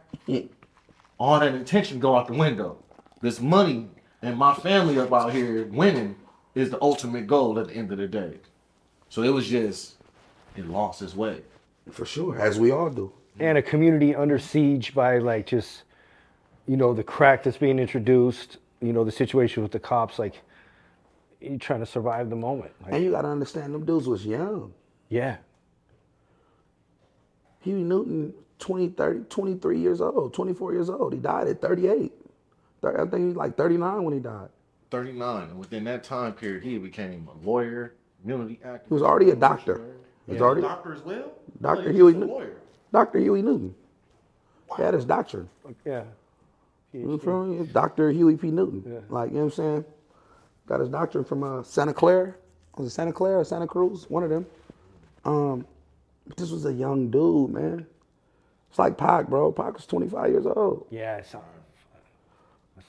all that intention go out the window. This money and my family up out here winning is the ultimate goal at the end of the day. So it was just, it lost its way. For sure, as we all do. And a community under siege by like just, you know, the crack that's being introduced, you know, the situation with the cops, like you're trying to survive the moment. Like, And you got to understand, them dudes was young. yeah. Huey Newton, 23 years old, 24 years old. He died at 38. I think he was like 39 when he died. 39. And within that time period, he became a lawyer, community activist. He was already a doctor. He was already a doctor as well? Dr. He Huey was a Newton. lawyer. Dr. Huey Newton. He had his doctorate. Yeah. You feel me? Dr. Huey P. Newton. Yeah. Like, you know what I'm saying? Got his doctorate from Santa Clara. Was it Santa Clara or Santa Cruz? One of them. This was a young dude, man. It's like Pac, bro. Pac was 25 years old. Yeah, it's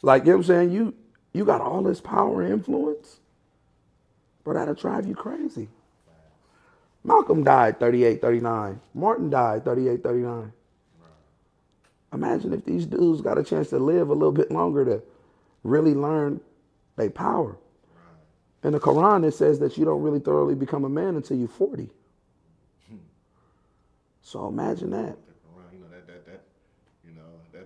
Like, you know what I'm saying? You got all this power and influence, but that'll drive you crazy. Malcolm died 38, 39. Martin died 38, 39. Imagine if these dudes got a chance to live a little bit longer to really learn their power. In the Quran, it says that you don't really thoroughly become a man until you're 40. So imagine that.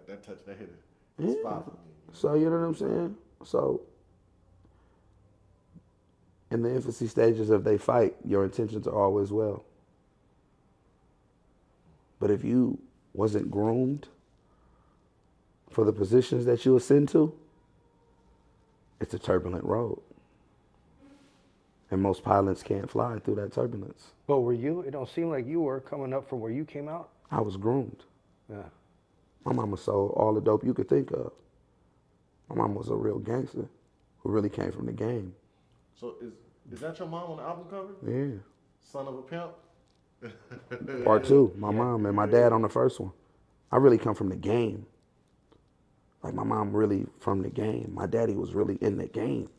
That touched that hit a Yeah. spot for me. So you know what I'm saying? So in the infancy stages of they fight, your intentions are always well. But if you wasn't groomed for the positions that you ascend to, it's a turbulent road. And most pilots can't fly through that turbulence. But were you? It don't seem like you were coming up from where you came out. I was groomed. Yeah. My mama sold all the dope you could think of. My mama was a real gangster who really came from the game. So is that your mom on the album cover? Yeah. Son of a pimp? Part two, my mom and my dad on the first one. I really come from the game. Like my mom really from the game. My daddy was really in the game.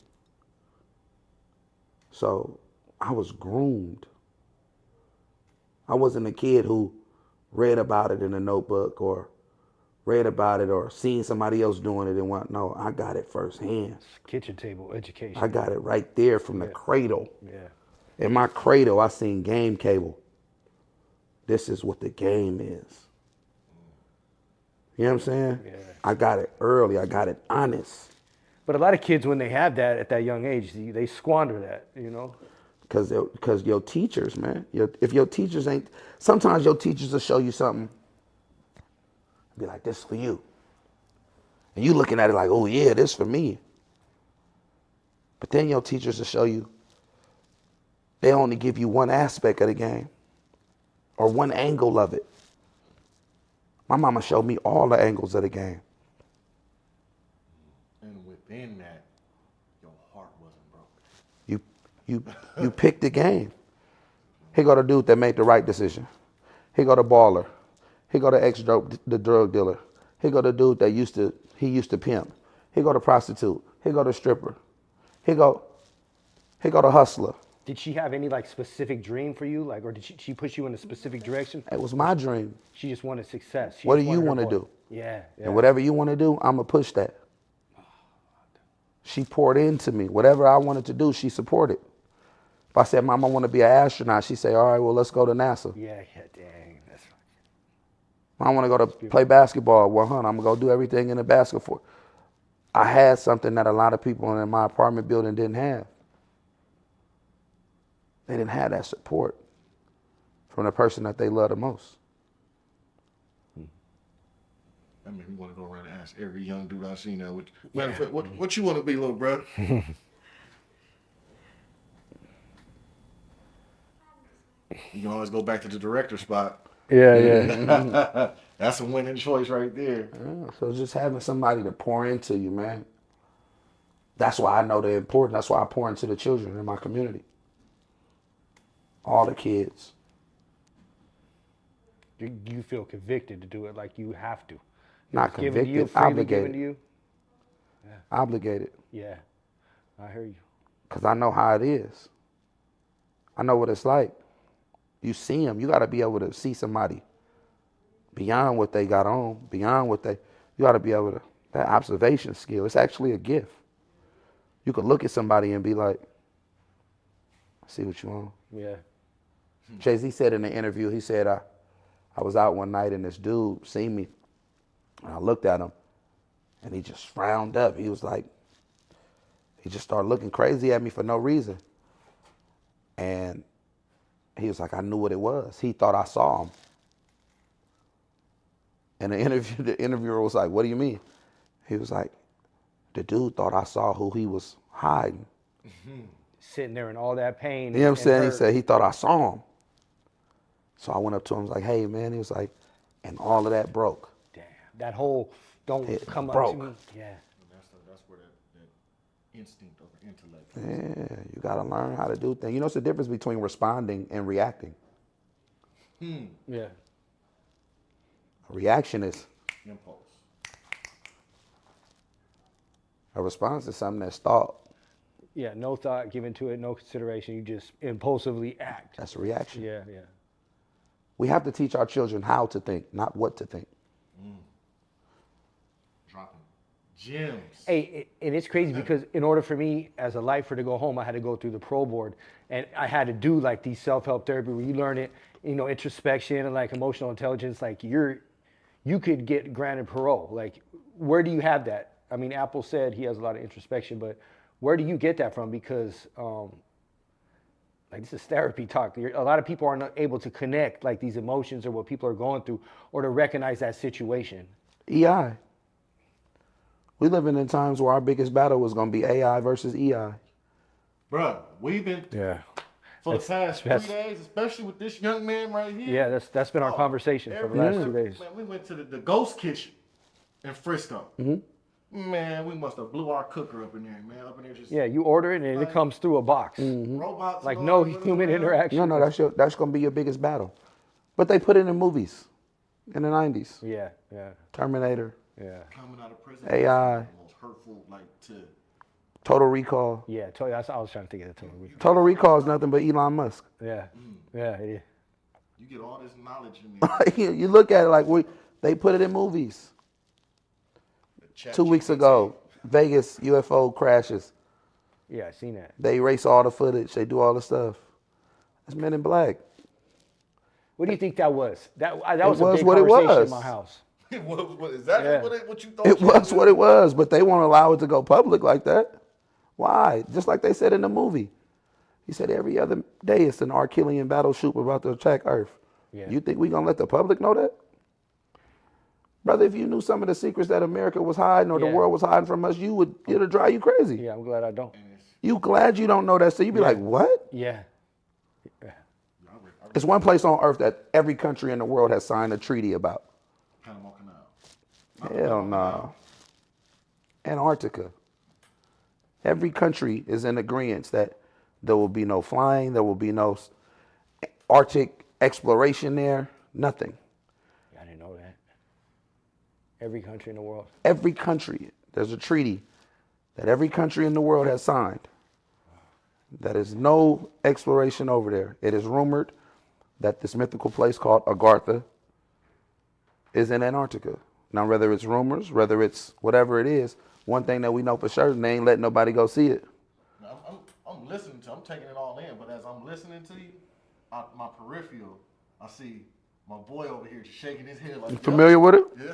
So I was groomed. I wasn't a kid who read about it in a notebook or read about it or seen somebody else doing it and went, no, I got it firsthand. Kitchen table education. I got it right there from the cradle. Yeah. In my cradle, I seen game cable. This is what the game is. You know what I'm saying? Yeah. I got it early. I got it honest. But a lot of kids, when they have that at that young age, they squander that, you know? Because your teachers, man, if your teachers ain't, sometimes your teachers will show you something, be like, this for you. And you looking at it like, oh yeah, this for me. But then your teachers will show you, they only give you one aspect of the game or one angle of it. My mama showed me all the angles of the game. And within that, your heart wasn't broken. You pick the game. Here go the dude that made the right decision. Here go the baller. Here go the drug dealer. Here go the dude that used to pimp. Here go the prostitute. Here go the stripper. Here go the hustler. Did she have any like specific dream for you? Like, or did she push you in a specific direction? It was my dream. She just wanted success. What do you want to do? Yeah. And whatever you want to do, I'm going to push that. She poured into me. Whatever I wanted to do, she supported. If I said, Mom, I want to be an astronaut, she'd say, all right, well, let's go to NASA. Yeah, dang. That's I want to go to play basketball. Well, I'm going to go do everything in the basketball. I had something that a lot of people in my apartment building didn't have. They didn't have that support from the person that they love the most. I mean, we want to go around and ask every young dude I've seen now. Matter of fact, what you want to be, little bro? You can always go back to the director spot. Yeah. That's a winning choice right there. Yeah, so just having somebody to pour into you, man. That's why I know they're important. That's why I pour into the children in my community. All the kids. You feel convicted to do it, like you have to. Not It's given to you, convicted, freely obligated. given to you. Obligated. Yeah, I hear you. Because I know how it is. I know what it's like. You see them. You got to be able to see somebody beyond what they got on, beyond what they, you got to be able to, that observation skill, it's actually a gift. You could look at somebody and be like, I see what you want. Yeah. Jay-Z said in the interview, he said, I was out one night and this dude seen me. And I looked at him and he just frowned up. He was like, he just started looking crazy at me for no reason. And he was like, I knew what it was. He thought I saw him. And the interviewer was like, what do you mean? He was like, the dude thought I saw who he was hiding. Sitting there in all that pain. You know what I'm saying? hurt. He said he thought I saw him. So I went up to him, was like, hey, man. He was like, and all of that broke. Damn. That whole don't It come broke. up to me. Yeah. That's where that instinct of intellect. Yeah, you got to learn how to do things. You know, it's the difference between responding and reacting. Yeah. A reaction is, Impulse. a response is something that's thought. Yeah, no thought given to it, no consideration. You just impulsively act. That's a reaction. Yeah. We have to teach our children how to think, not what to think. Dropping gems. Hey, and it's crazy because in order for me as a lifer to go home, I had to go through the pro board, and I had to do like these self-help therapy where you learn it, you know, introspection and like emotional intelligence. Like you could get granted parole. Like, where do you have that? I mean, Apple said he has a lot of introspection, but where do you get that from? Because like, this is therapy talk. A lot of people aren't able to connect like these emotions or what people are going through, or to recognize that situation. EI. We living in times where our biggest battle was going to be AI versus EI. Bruh, we've been for the past 3 days, especially with this young man right here. Yeah, that's been our conversation for the last 2 days. Man, we went to the ghost kitchen in Frisco. Man, we must have blew our cooker up in there, man. Up in there just Yeah, you order it and it comes through a box. robots. Like going, no running human around. interaction. No, that's going to be your biggest battle. But they put it in movies in the 90s. Yeah. Terminator, Coming out of prison. AI. The most hurtful, like, to Total Recall. Yeah, I was trying to think of the total. Total Recall is nothing but Elon Musk. Yeah, it is. you get all this knowledge in there. You look at it like they put it in movies. 2 weeks ago, Vegas UFO crashes. Yeah, I seen that. They erase all the footage. They do all the stuff. It's Men in Black. What do you think that was? That was was a big what it conversation was. in my house. What is that? Yeah. What you thought? It was what it was, but they won't allow it to go public like that. Why? Just like they said in the movie. He said every other day it's an Archelian battleship about to attack Earth. Yeah. You think we gonna let the public know that? Brother, if you knew some of the secrets that America was hiding or the Yeah. world was hiding from us, it'll drive you crazy. Yeah, I'm glad I don't. You glad you don't know that, so you be like, what? Yeah. It's one place on earth that every country in the world has signed a treaty about. Panama Canal. Hell no. Antarctica. Every country is in agreement that there will be no flying, there will be no Arctic exploration there, nothing. I didn't know that. Every country in the world. Every country, there's a treaty that every country in the world has signed. That is no exploration over there. It is rumored that this mythical place called Agartha is in Antarctica. Now, whether it's rumors, whether it's whatever it is, one thing that we know for sure, they ain't letting nobody go see it. I'm listening to. I'm taking it all in. But as I'm listening to you, my peripheral, I see my boy over here shaking his head like. You familiar with it? Yeah.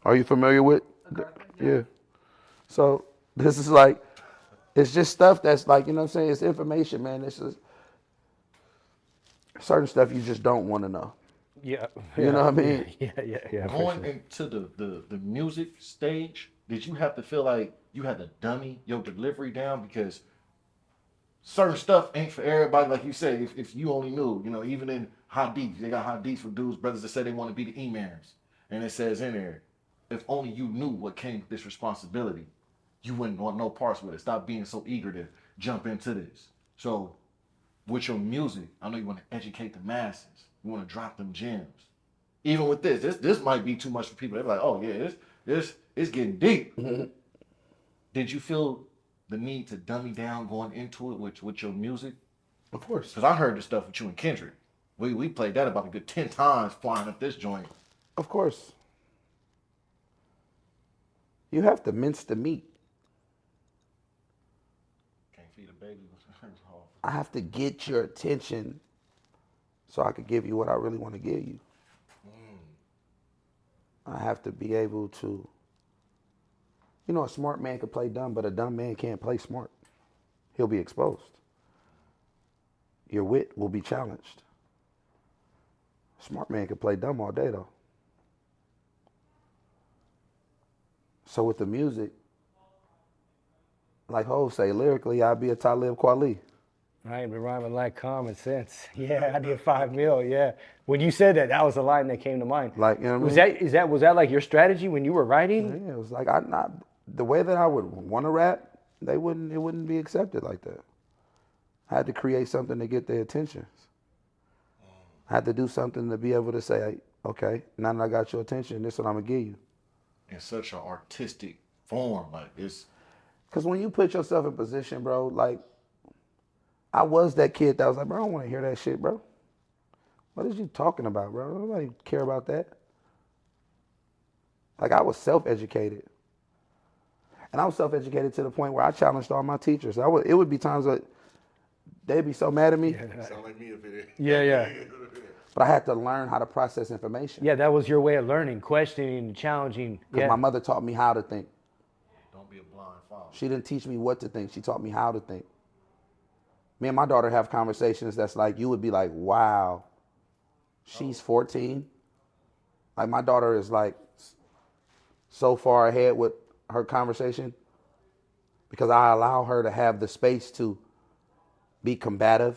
Are you familiar with? Yeah. So this is like, it's just stuff that's like, you know what I'm saying? It's information, man. It's just certain stuff you just don't want to know. Yeah. You know what I mean? Yeah. for Going sure. into the music stage, did you have to feel like you had to dummy your delivery down because certain stuff ain't for everybody? Like you say, if you only knew, even in hot deets, they got hot deets for dudes, brothers that say they want to be the E-mans. And it says in there, if only you knew what came with this responsibility, you wouldn't want no parts with it. Stop being so eager to jump into this. So with your music, I know you want to educate the masses. You want to drop them gems. Even with this might be too much for people. They're like, oh yeah, this it's getting deep. Did you feel the need to dummy down going into it with your music? Of course. Because I heard the stuff with you and Kendrick. We played that about a good 10 times flying up this joint. Of course. You have to mince the meat. Can't feed a baby. I have to get your attention so I could give you what I really want to give you. I have to be able to, a smart man could play dumb, but a dumb man can't play smart. He'll be exposed. Your wit will be challenged. A smart man could play dumb all day though. So with the music, like Hov say, lyrically, I'd be a Talib Kweli. Right, but rhyming like common sense. Yeah, I did 5 mil. Yeah, when you said that, that was the line that came to mind. Like, you know what I mean? Was that like your strategy when you were writing? Yeah, it was like the way that I would want to rap, it wouldn't be accepted like that. I had to create something to get their attention. I had to do something to be able to say, okay, now that I got your attention, this is what I'm gonna give you. In such an artistic form, like it's. Because when you put yourself in position, bro, like, I was that kid that was like, bro, I don't want to hear that shit, bro. What is you talking about, bro? Nobody care about that. Like, I was self-educated. And I was self-educated to the point where I challenged all my teachers. It would be times that they'd be so mad at me. Sound like me up here. Yeah. But I had to learn how to process information. Yeah, that was your way of learning, questioning, challenging. Because my mother taught me how to think. Don't be a blind father. She didn't teach me what to think. She taught me how to think. Me and my daughter have conversations that's like, you would be like, wow, she's 14. Like, my daughter is like so far ahead with her conversation because I allow her to have the space to be combative.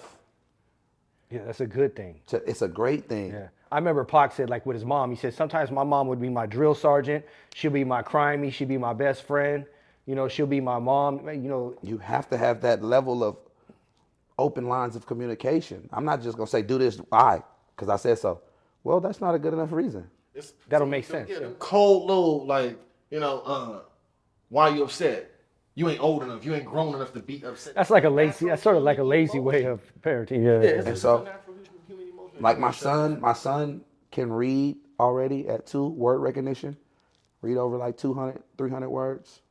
Yeah, that's a good thing. It's a great thing. Yeah. I remember Pac said, like with his mom, he said, sometimes my mom would be my drill sergeant. She'll be my crimey. She'll be my best friend. She'll be my mom. You have to have that level of open lines of communication. I'm not just going to say, do this, why? Because I said so. Well, that's not a good enough reason. That'll make sense. Yeah, cold little, like, why you upset? You ain't old enough. You ain't grown enough to be upset. That's sort of like a lazy way of parenting. Yeah. And so, like my son can read already at 2, word recognition, read over like 200, 300 words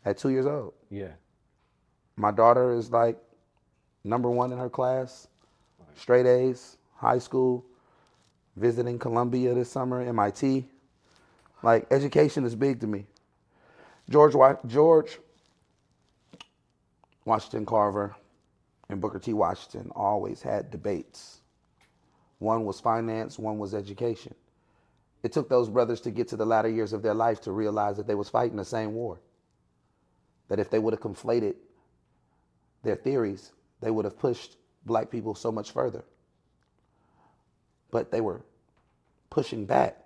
at 2 years old. Yeah. My daughter is like #1 in her class, straight A's, high school, visiting Columbia this summer, MIT. Like, education is big to me. George Washington Carver and Booker T. Washington always had debates. One was finance, one was education. It took those brothers to get to the latter years of their life to realize that they was fighting the same war. That if they would have conflated their theories, they would have pushed black people so much further. But they were pushing back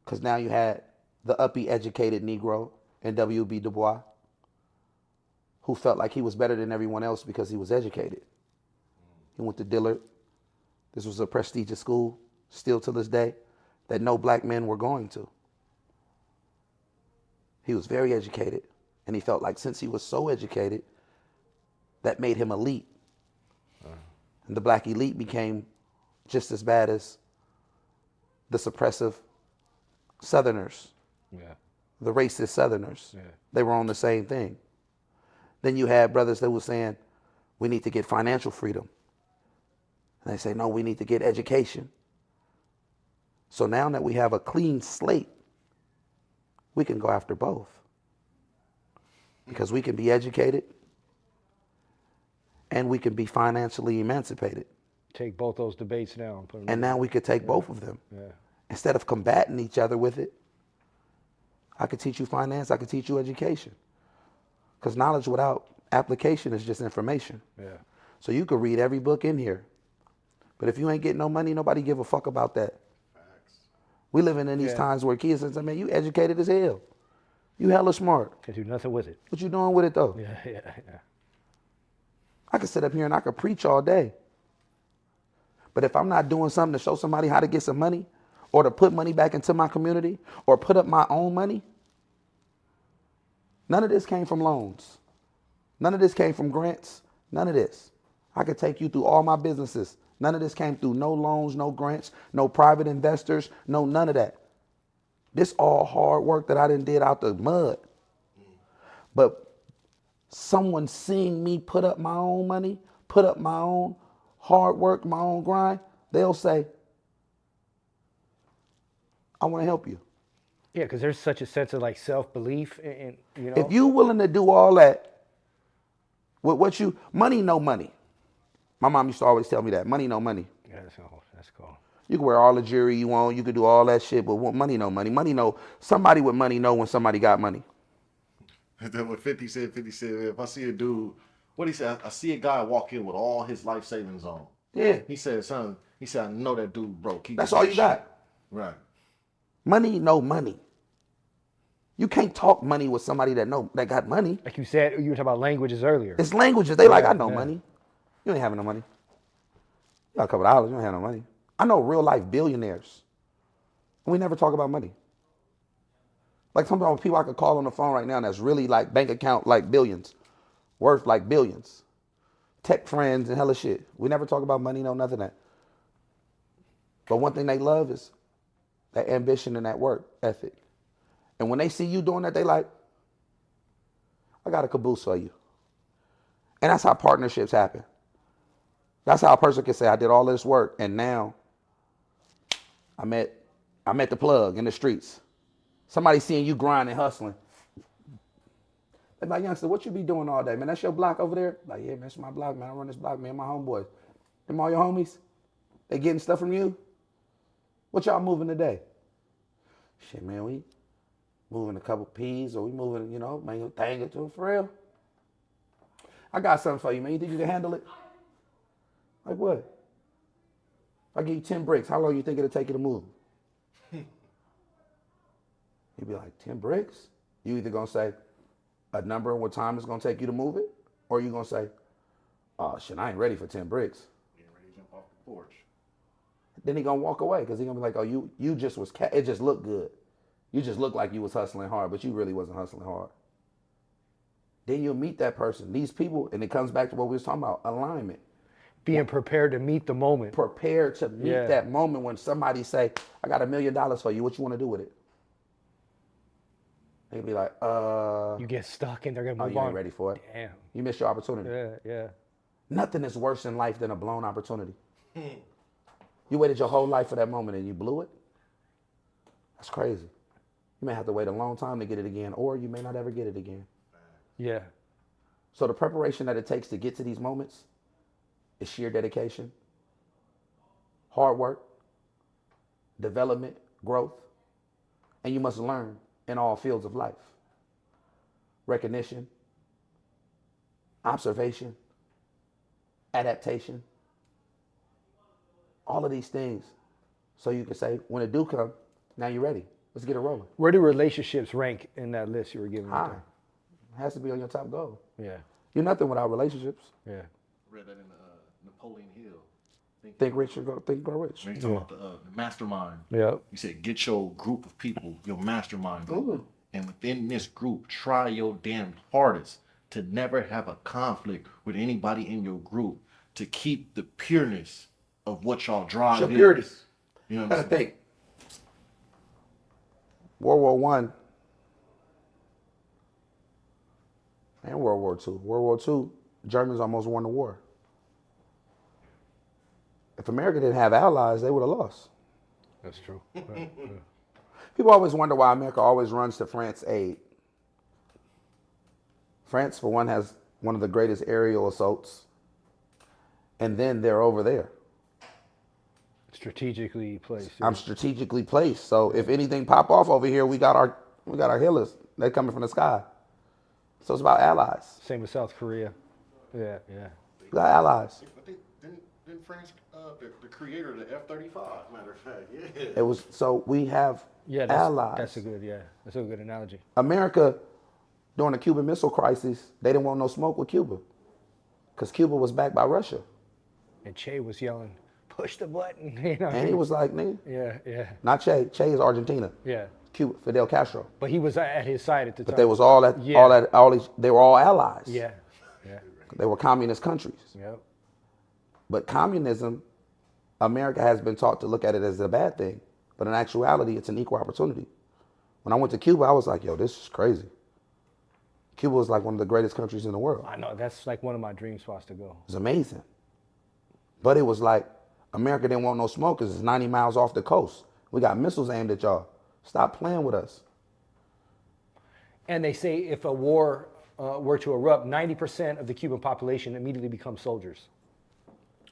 because now you had the uppy educated Negro in W.B. Du Bois who felt like he was better than everyone else because he was educated. He went to Dillard. This was a prestigious school, still to this day, that no black men were going to. He was very educated, and he felt like since he was so educated, that made him elite. And the black elite became just as bad as the suppressive Southerners, the racist Southerners. Yeah. They were on the same thing. Then you had brothers that were saying, we need to get financial freedom. And they say, no, we need to get education. So now that we have a clean slate, we can go after both. Because we can be educated and we can be financially emancipated. Take both those debates now and put them And now we could take both of them. Yeah. Instead of combating each other with it, I could teach you finance, I could teach you education. Because knowledge without application is just information. Yeah. So you could read every book in here. But if you ain't getting no money, nobody give a fuck about that. We living in these times where kids say, man, you educated as hell. You hella smart. Can't do nothing with it. What you doing with it though? Yeah. I could sit up here and I could preach all day. But if I'm not doing something to show somebody how to get some money, or to put money back into my community, or put up my own money, none of this came from loans. None of this came from grants. None of this. I could take you through all my businesses. None of this came through no loans, no grants, no private investors, no none of that. This all hard work that I done did out the mud. But someone seeing me put up my own money, put up my own hard work, my own grind, they'll say, I want to help you. Yeah, because there's such a sense of like self-belief and you know. If you willing to do all that, with what you, money, no money. My mom used to always tell me that, money, no money. Yeah, that's cool. You can wear all the jewelry you want, you can do all that shit, but money, no money. Money, no, somebody with money know when somebody got money. That's what 50 said, if I see a dude, what he said, I see a guy walk in with all his life savings on. Yeah. He said, son, I know that dude broke. That's all you got. Right. Money, no money. You can't talk money with somebody that got money. Like you said, you were talking about languages earlier. It's languages. They like, I know money. You ain't having no money. You got a couple dollars, you ain't have no money. I know real life billionaires. We never talk about money. Like sometimes people I could call on the phone right now that's really like bank account like billions, worth like billions. Tech friends and hella shit. We never talk about money, no nothing that. But one thing they love is that ambition and that work ethic. And when they see you doing that, they like, I got a caboose for you. And that's how partnerships happen. That's how a person can say, I did all this work and now I met the plug in the streets. Somebody seeing you grinding, hustling. They're like, youngster, what you be doing all day, man? That's your block over there? Like, yeah, man, that's my block, man. I run this block, man. My homeboys. Them all your homies? They getting stuff from you? What y'all moving today? Shit, man, we moving a couple peas or we moving, man, thing it to it for real. I got something for you, man. You think you can handle it? Like what? If I give you 10 bricks, how long you think it'll take you to move? You'd be like, 10 bricks? You either gonna say a number and what time it's gonna take you to move it, or you gonna say, oh shit, I ain't ready for 10 bricks. Getting ready to jump off the porch. Then he gonna walk away because he gonna be like, oh, you just was, it just looked good. You just looked like you was hustling hard, but you really wasn't hustling hard. Then you'll meet that person, these people, and it comes back to what we was talking about, alignment. Being prepared to meet the moment. Prepared to meet that moment when somebody say, I got $1 million for you, what you wanna do with it? They'd be like, You get stuck and they're gonna move you on. ain't ready for it. Damn. You missed your opportunity. Yeah. Nothing is worse in life than a blown opportunity. You waited your whole life for that moment and you blew it? That's crazy. You may have to wait a long time to get it again, or you may not ever get it again. Yeah. So the preparation that it takes to get to these moments is sheer dedication, hard work, development, growth, and you must learn in all fields of life. Recognition, observation, adaptation, all of these things. So you can say, when it do come, now you're ready. Let's get it rolling. Where do relationships rank in that list you were giving? High. Has to be on your top goal. Yeah. You're nothing without relationships. Yeah. Read that in Napoleon Hill. Think rich or grow rich. When you talk about the mastermind. Yeah. You said get your group of people, your mastermind group. Ooh. And within this group, try your damn hardest to never have a conflict with anybody in your group, to keep the pureness of what y'all drive. Your purity. You know what Gotta I'm saying? think. World War I and World War II. World War II, Germans almost won the war. If America didn't have allies, they would have lost. That's true. People always wonder why America always runs to France aid. France, for one, has one of the greatest aerial assaults. And then they're over there. Strategically placed. I'm strategically placed. So if anything pop off over here, we got our healers. They coming from the sky. So it's about allies. Same with South Korea. Yeah. We got allies. I think didn't France, the creator of the F-35, matter of fact, yeah. It was so we have allies. That's a good analogy. America, during the Cuban Missile Crisis, they didn't want no smoke with Cuba, because Cuba was backed by Russia. And Che was yelling, "Push the button," you know. And he was like, nigga. Yeah. Not Che. Che is Argentina. Yeah. Cuba, Fidel Castro. But he was at his side at the time. But they was all these, they were all allies. Yeah. They were communist countries. Yep. But communism, America has been taught to look at it as a bad thing. But in actuality, it's an equal opportunity. When I went to Cuba, I was like, yo, this is crazy. Cuba was like one of the greatest countries in the world. I know, that's like one of my dream spots to go. It's amazing. But it was like, America didn't want no smoke because it's 90 miles off the coast. We got missiles aimed at y'all. Stop playing with us. And they say if a war were to erupt, 90% of the Cuban population immediately become soldiers.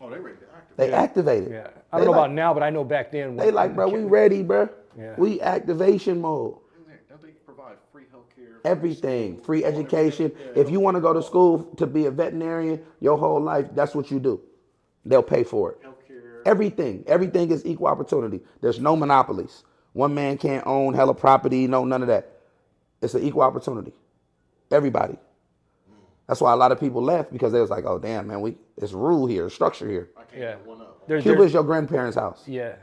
Oh, they ready to activate. They activated. Yeah. I don't know about now, but I know back then. They like, bro, we ready, bro. Yeah. We activation mode. Don't they provide free healthcare? Everything, free education. If you want to go to school to be a veterinarian your whole life, that's what you do. They'll pay for it. Healthcare. Everything is equal opportunity. There's no monopolies. One man can't own hella property, no, none of that. It's an equal opportunity. Everybody. That's why a lot of people left, because they was like, oh, damn, man, it's rule here, structure here. I can't get one up. Cuba is your grandparents' house. Yeah.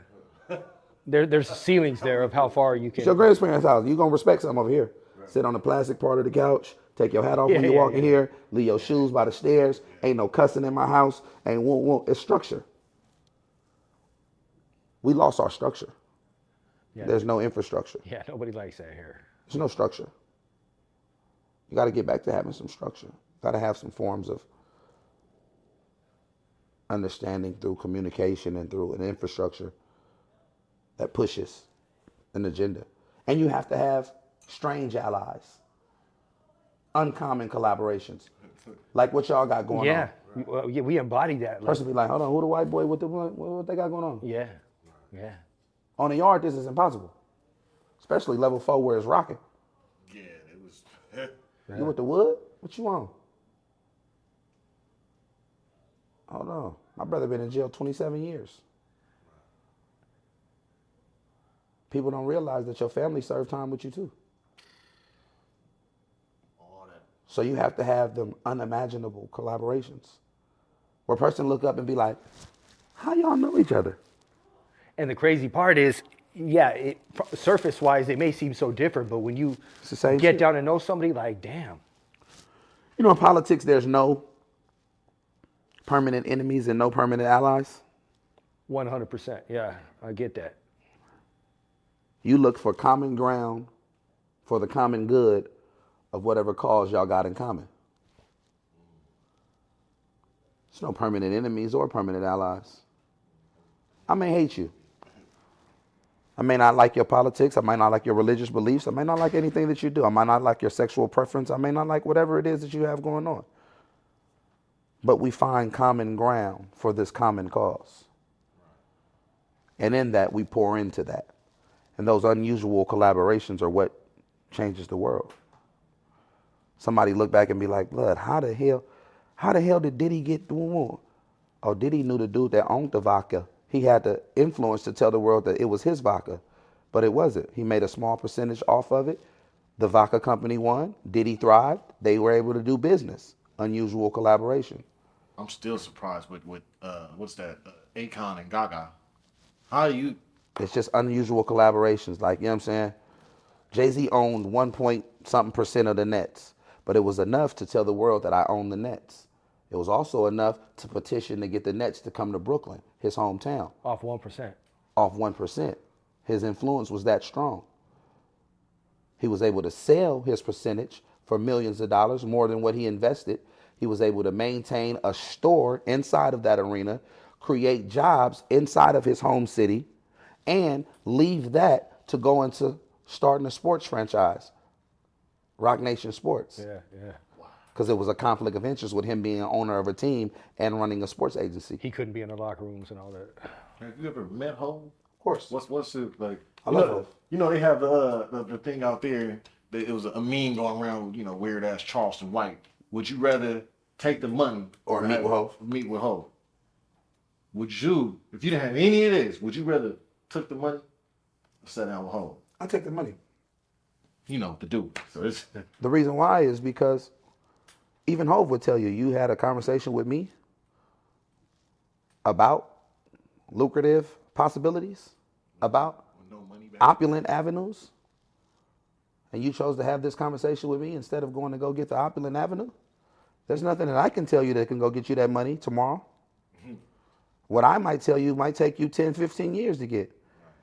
There's ceilings there of how far you can. It's your grandparents' house. You're going to respect something over here. Right. Sit on the plastic part of the couch. Take your hat off when you walk in here. Leave your shoes by the stairs. Ain't no cussing in my house. Ain't it's structure. We lost our structure. Yeah. There's no infrastructure. Yeah, nobody likes that here. There's no structure. You got to get back to having some structure. Got to have some forms of understanding through communication and through an infrastructure that pushes an agenda. And you have to have strange allies, uncommon collaborations, like what y'all got going on. Yeah, we embody that. Person be like, hold on, who the white boy with what they got going on? Yeah. On the yard, this is impossible, especially level 4 where it's rocking. Yeah, it was. You with the wood? What you on? Hold on. My brother been in jail 27 years. People don't realize that your family served time with you too. All that. So you have to have them unimaginable collaborations where a person look up and be like, how y'all know each other? And the crazy part is, surface-wise, they may seem so different, but when you get down and know somebody, like, damn. You know, in politics, there's no permanent enemies and no permanent allies. 100%. Yeah, I get that. You look for common ground for the common good of whatever cause y'all got in common. There's no permanent enemies or permanent allies. I may hate you. I may not like your politics. I might not like your religious beliefs. I may not like anything that you do. I might not like your sexual preference. I may not like whatever it is that you have going on. But we find common ground for this common cause. And in that, we pour into that. And those unusual collaborations are what changes the world. Somebody look back and be like, blood, how the hell did Diddy get the one? Oh, Diddy knew the dude that owned the vodka. He had the influence to tell the world that it was his vodka, but it wasn't. He made a small percentage off of it. The vodka company won. Diddy thrived. They were able to do business. Unusual collaboration. I'm still surprised with what's that? Akon and Gaga. How you? It's just unusual collaborations. Like, you know what I'm saying? Jay-Z owned 1.something% of the Nets, but it was enough to tell the world that I own the Nets. It was also enough to petition to get the Nets to come to Brooklyn, his hometown. Off 1%. Off 1%. His influence was that strong. He was able to sell his percentage for millions of dollars, more than what he invested. He was able to maintain a store inside of that arena, create jobs inside of his home city, and leave that to go into starting a sports franchise, Roc Nation Sports. Yeah. because it was a conflict of interest with him being an owner of a team and running a sports agency. He couldn't be in the locker rooms and all that. Have you ever met Hov? Of course. What's it like? I love Hov. You know they have the thing out there. That it was a meme going around. You know, weird ass Charleston White. Would you rather take the money Or meet with Hov? Meet with Hov. Would you, if you didn't have any of this, would you rather took the money or sat down with Hov? I take the money. You know, the dude. So it's The reason why is because even Hov would tell you, you had a conversation with me about lucrative possibilities, about no money back. opulent avenues, and you chose to have this conversation with me instead of going to go get the opulent avenue. There's nothing that I can tell you that can go get you that money tomorrow. What I might tell you might take you 10, 15 years to get.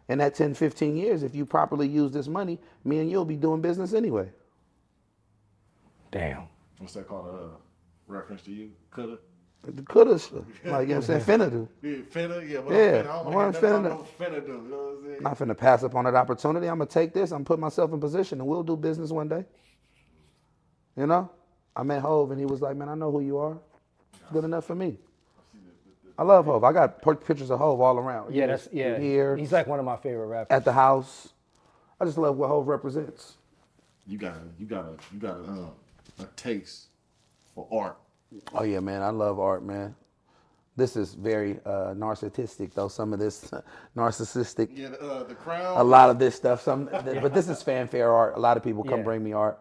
And that 10, 15 years, if you properly use this money, me and you'll be doing business anyway. Damn. What's that called? Reference to you? Coulda? Coulda, like, you know what I'm saying, finna do. Yeah, finna? Yeah, Yeah, I don't what want I'm to finna no finna do. You know what I'm saying? I'm not finna pass up on that opportunity. I'm gonna take this, I'm putting myself in position, and we'll do business one day. You know? I met Hov, and he was like, man, I know who you are. It's good enough for me. I love Hov. I got pictures of Hov all around. Yeah, that's Here, He's like one of my favorite rappers. at the house. I just love what Hov represents. You got a taste for art. Oh yeah, man, I love art, man. This is very narcissistic, though. Some of this narcissistic. Yeah, the crown. A lot of this stuff. But this is fanfare art. A lot of people come bring me art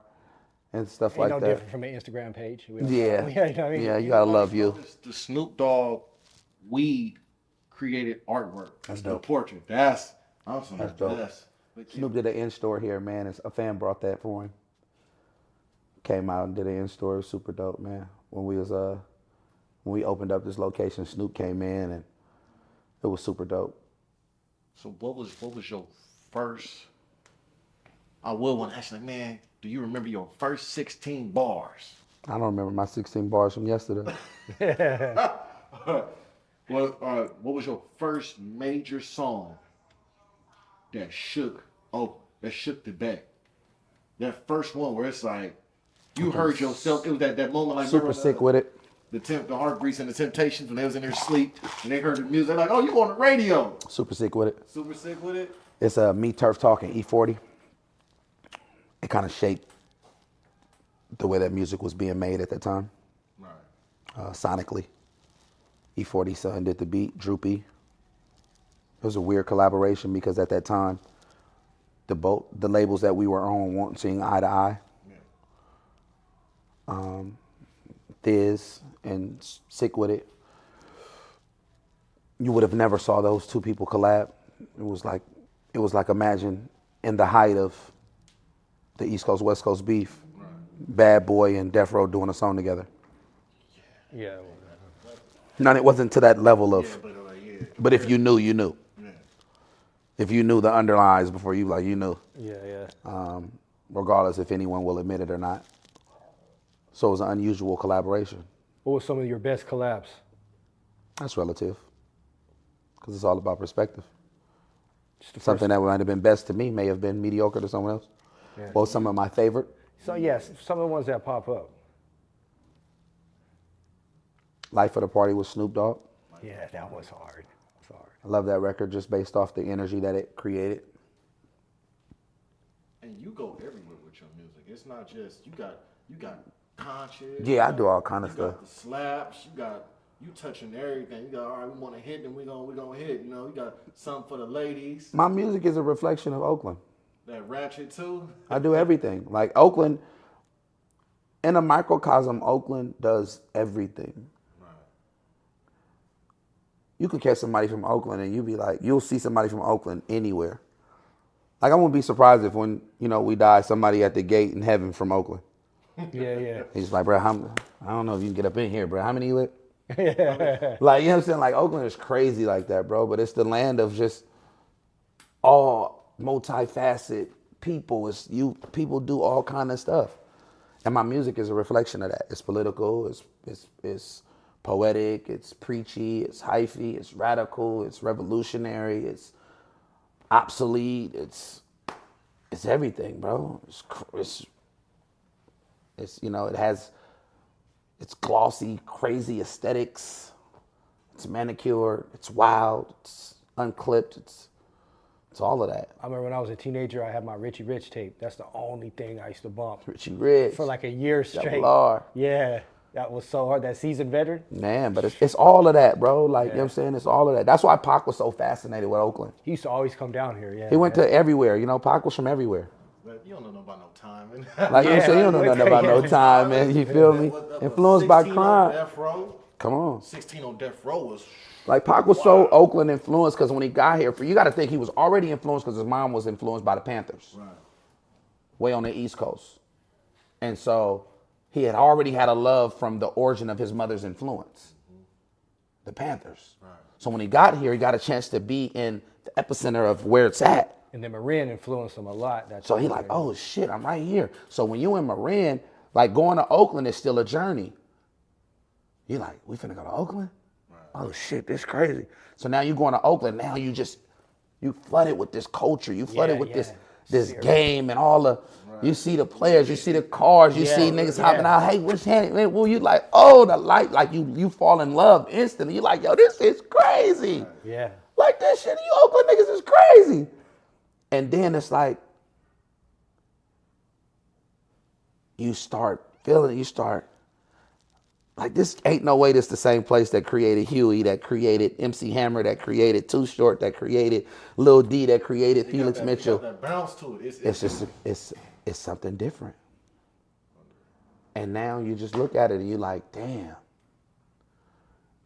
and stuff Ain't like no that. different from an Instagram page. Yeah, you know what I mean? yeah, you gotta love you. The Snoop Dogg weed created artwork. That's the dope. portrait. That's awesome. That's dope. Snoop did an in-store here, man. A fan brought that for him. Came out and did an in-store. It was super dope, man. When we opened up this location, Snoop came in and it was super dope. So what was your first? I will want to ask you, like, man, do you remember your first 16 bars? I don't remember my 16 bars from yesterday. What was your first major song that shook the back? That first one where it's like you heard yourself. It was that moment like Super sick with it. The Heartbreaks and the Temptations when they was in their sleep and they heard the music. They're like, oh, you on the radio? Super sick with it. Super sick with it. It's Me Turf Talk and E40. It kind of shaped the way that music was being made at that time. Right. Sonically. E40 son did the beat, Droopy. It was a weird collaboration because at that time, the labels that we were on weren't seeing eye to eye. Yeah. Thiz and Sick With It. You would have never saw those two people collab. It was like imagine in the height of the East Coast West Coast beef, right. Bad Boy and Death Row doing a song together. Yeah. None, it wasn't to that level of. Yeah, but if you knew, you knew. Yeah. If you knew the underlies before you knew. Yeah. Regardless if anyone will admit it or not. So it was an unusual collaboration. What was some of your best collabs? That's relative. Because it's all about perspective. Something that might have been best to me may have been mediocre to someone else. Yeah. Well, some of my favorite. So yes, some of the ones that pop up. Life of the Party with Snoop Dogg. Yeah, that was hard. I love that record just based off the energy that it created. And you go everywhere with your music. It's not just you got conscious. Yeah, I do all kind of you stuff. Got the slaps. You touching everything. You got all right. We want to hit, then we gonna hit. You know, you got something for the ladies. My music is a reflection of Oakland. That ratchet too. I do everything. Like Oakland, in a microcosm, Oakland does everything. Right. You could catch somebody from Oakland and you'll see somebody from Oakland anywhere. Like I wouldn't be surprised if when, we die, somebody at the gate in heaven from Oakland. Yeah. He's like, bro, I don't know if you can get up in here, bro. How many you with? Like, you know what I'm saying? Like Oakland is crazy like that, bro. But it's the land of just all multifaceted people. People do all kind of stuff. And my music is a reflection of that. It's political, it's poetic, it's preachy, it's hyphy, it's radical, it's revolutionary, it's obsolete, it's everything, bro. It has it's glossy, crazy aesthetics. It's manicured. It's wild. It's unclipped. It's all of that. I remember when I was a teenager, I had my Richie Rich tape. That's the only thing I used to bump. Richie Rich. For like a year straight. Lord. Yeah, that was so hard. That seasoned veteran. Man, but it's all of that, bro. Like, you know Yeah. what I'm saying? It's all of that. That's why Pac was so fascinated with Oakland. He used to always come down here. Yeah. He went to everywhere. You know, Pac was from everywhere. But you don't know about no timing. Like you said, you don't know nothing about no time, man. You feel me? Influenced by 16 on crime. Death Row. Come on. 16 on Death Row was Like Pac was so Oakland influenced because when he got here, you got to think he was already influenced because his mom was influenced by the Panthers, right. way on the East Coast, and so he had already had a love from the origin of his mother's influence, the Panthers. Right. So when he got here, he got a chance to be in the epicenter of where it's at. And then Marin influenced him a lot. So he like, oh shit, I'm right here. So when you in Marin, like going to Oakland is still a journey. You like, we finna go to Oakland? Oh shit, this crazy. So now you going to Oakland, now you flooded with this culture, you flooded with this game and all the, you see the players, you see the cars, you see niggas hopping out, hey, what's happening? Well, you like, oh, the light, like you fall in love instantly. You like, yo, this is crazy. Yeah. Like that shit, you Oakland niggas is crazy. And then it's like, you start feeling, like this ain't no way this the same place that created Huey, that created MC Hammer, that created Too Short, that created Lil D, that created Felix Mitchell. That bounce to it. It's just, it's something different. And now you just look at it and you're like, damn.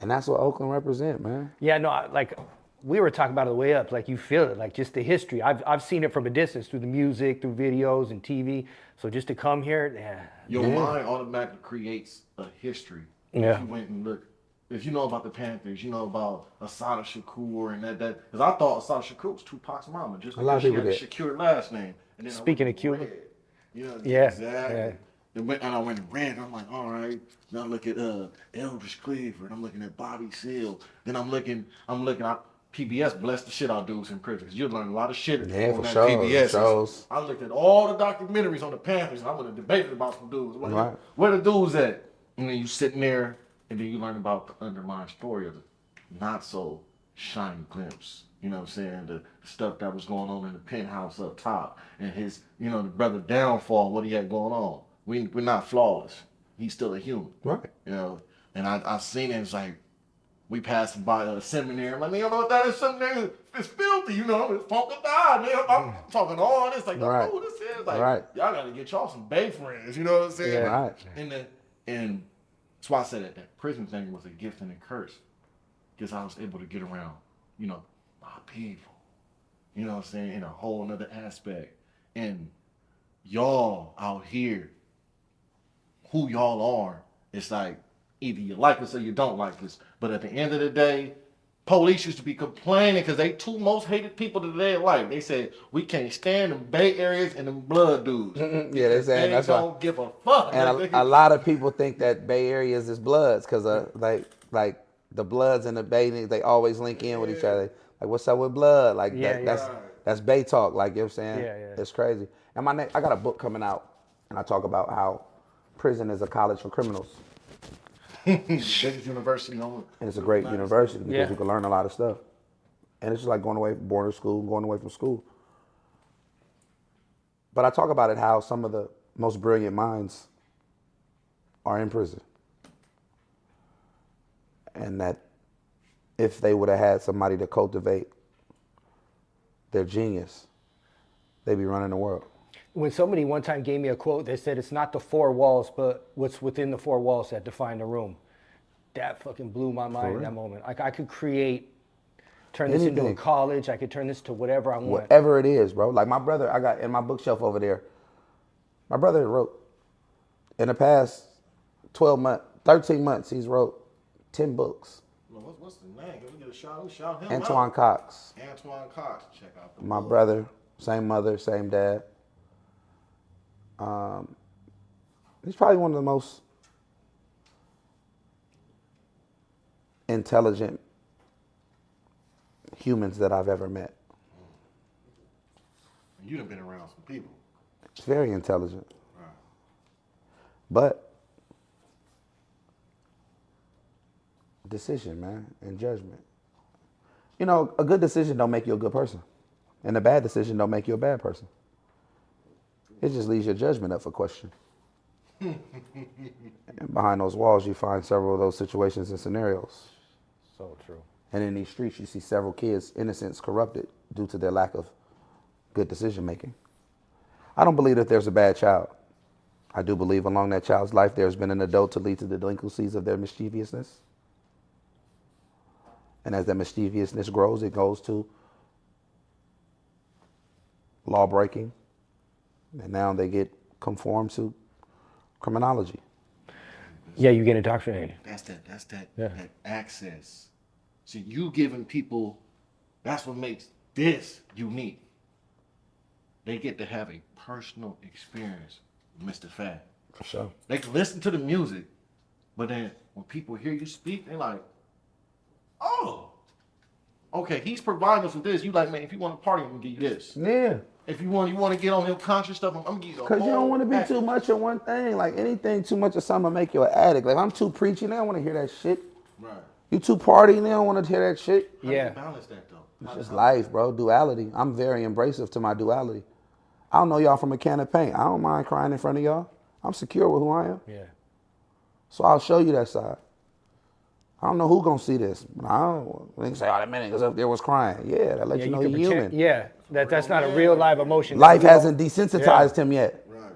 And that's what Oakland represent, man. Yeah, no, like we were talking about it on the way up, like you feel it, like just the history. I've seen it from a distance through the music, through videos and TV. So just to come here, Your mind automatically creates a history. Yeah. If you went and looked, if you know about the Panthers, you know about Asada Shakur and that. Because I thought Asada Shakur was Tupac's mama, just A lot because of she had people a Shakur last name. And then Speaking I of Cuba. read, you know, Yeah, exactly. yeah. And I went and read, and I'm like, all right. Then I look at Eldridge Cleaver, I'm looking at Bobby Seale. Then I'm looking at PBS bless the shit out of dudes in prison because you learn a lot of shit on for that sure, PBS. shows. I looked at all the documentaries on the Panthers. I went and debated about some dudes. I'm like, Right. where the dudes at? And then you sitting there, and then you learn about the underlying story of the not so shiny glimpse. You know what I'm saying? The stuff that was going on in the penthouse up top, and his, the brother downfall, what he had going on. We're not flawless. He's still a human. Right. And I seen it. It's like, we passed by a seminary. I'm like, man, you know what that is? Seminary is filthy, it's funky die, man. I'm talking all this, like, Right. oh, this is like, Right. y'all gotta get y'all some bay friends, you know what I'm saying? Yeah. Right. And that's why I said that prison thing was a gift and a curse, because I was able to get around, my people, you know what I'm saying, in a whole nother aspect. And y'all out here, who y'all are, it's like, either you like us or you don't like us. But at the end of the day, police used to be complaining because they two most hated people that they like. They said, we can't stand them Bay Areas and them blood dudes. Yeah, they saying that's why. They don't give a fuck. And a lot of people think that Bay Areas is Bloods because like the Bloods and the Bay, they always link in with each other. Like, what's up with Blood? Like that's Bay talk. Like, you know what I'm saying? Yeah, yeah. It's crazy. And I got a book coming out, and I talk about how prison is a college for criminals. Biggest university on. And it's a great university because Yeah. you can learn a lot of stuff. And it's just like going away from boarding school, going away from school. But I talk about it how some of the most brilliant minds are in prison. And that if they would have had somebody to cultivate their genius, they'd be running the world. When somebody one time gave me a quote, they said it's not the four walls, but what's within the four walls that define the room. That fucking blew my mind in that moment. Like I could turn this into a Anything. college. I could turn this to whatever I want. Whatever it is, bro. Like my brother, I got in my bookshelf over there, my brother wrote, in the past 13 months, he's wrote 10 books. What's the name? Can we get a shout? We shout him Antoine out. Cox. Antoine Cox. Check out the My book. brother, same mother, same dad. He's probably one of the most intelligent humans that I've ever met. You done been around some people. He's very intelligent. Right. But decision, man, and judgment. You know, a good decision don't make you a good person, and a bad decision don't make you a bad person. It just leaves your judgment up for question. And behind those walls, you find several of those situations and scenarios. So true. And in these streets, you see several kids' innocence corrupted due to their lack of good decision making. I don't believe that there's a bad child. I do believe along that child's life, there's been an adult to lead to the delinquencies of their mischievousness. And as that mischievousness grows, it goes to law breaking. And now they get conformed to criminology. Yeah, you get indoctrinated. That's that access. See, you giving people, that's what makes this unique. They get to have a personal experience with Mr. F.A.B. For sure. They can listen to the music, but then when people hear you speak, they're like, oh, okay, he's providing us with this. You like, man, if you want to party, I'm gonna give you this. Yeah. If you want to get on him conscious stuff, I'm gonna give you the Because you don't want to be too much of one thing. Like anything too much of something will make you an addict. Like if I'm too preachy, they don't want to hear that shit. Right. You too partying, they don't want to hear that shit. How do you balance that though? It's just life, bro. Duality. I'm very embracive to my duality. I don't know y'all from a can of paint. I don't mind crying in front of y'all. I'm secure with who I am. Yeah. So I'll show you that side. I don't know who gonna see this. But I don't. They can say, "Oh, that man was up there was crying." Yeah, that lets you know can you're human. Yeah, that's not a real live emotion. Life hasn't desensitized him yet. Right.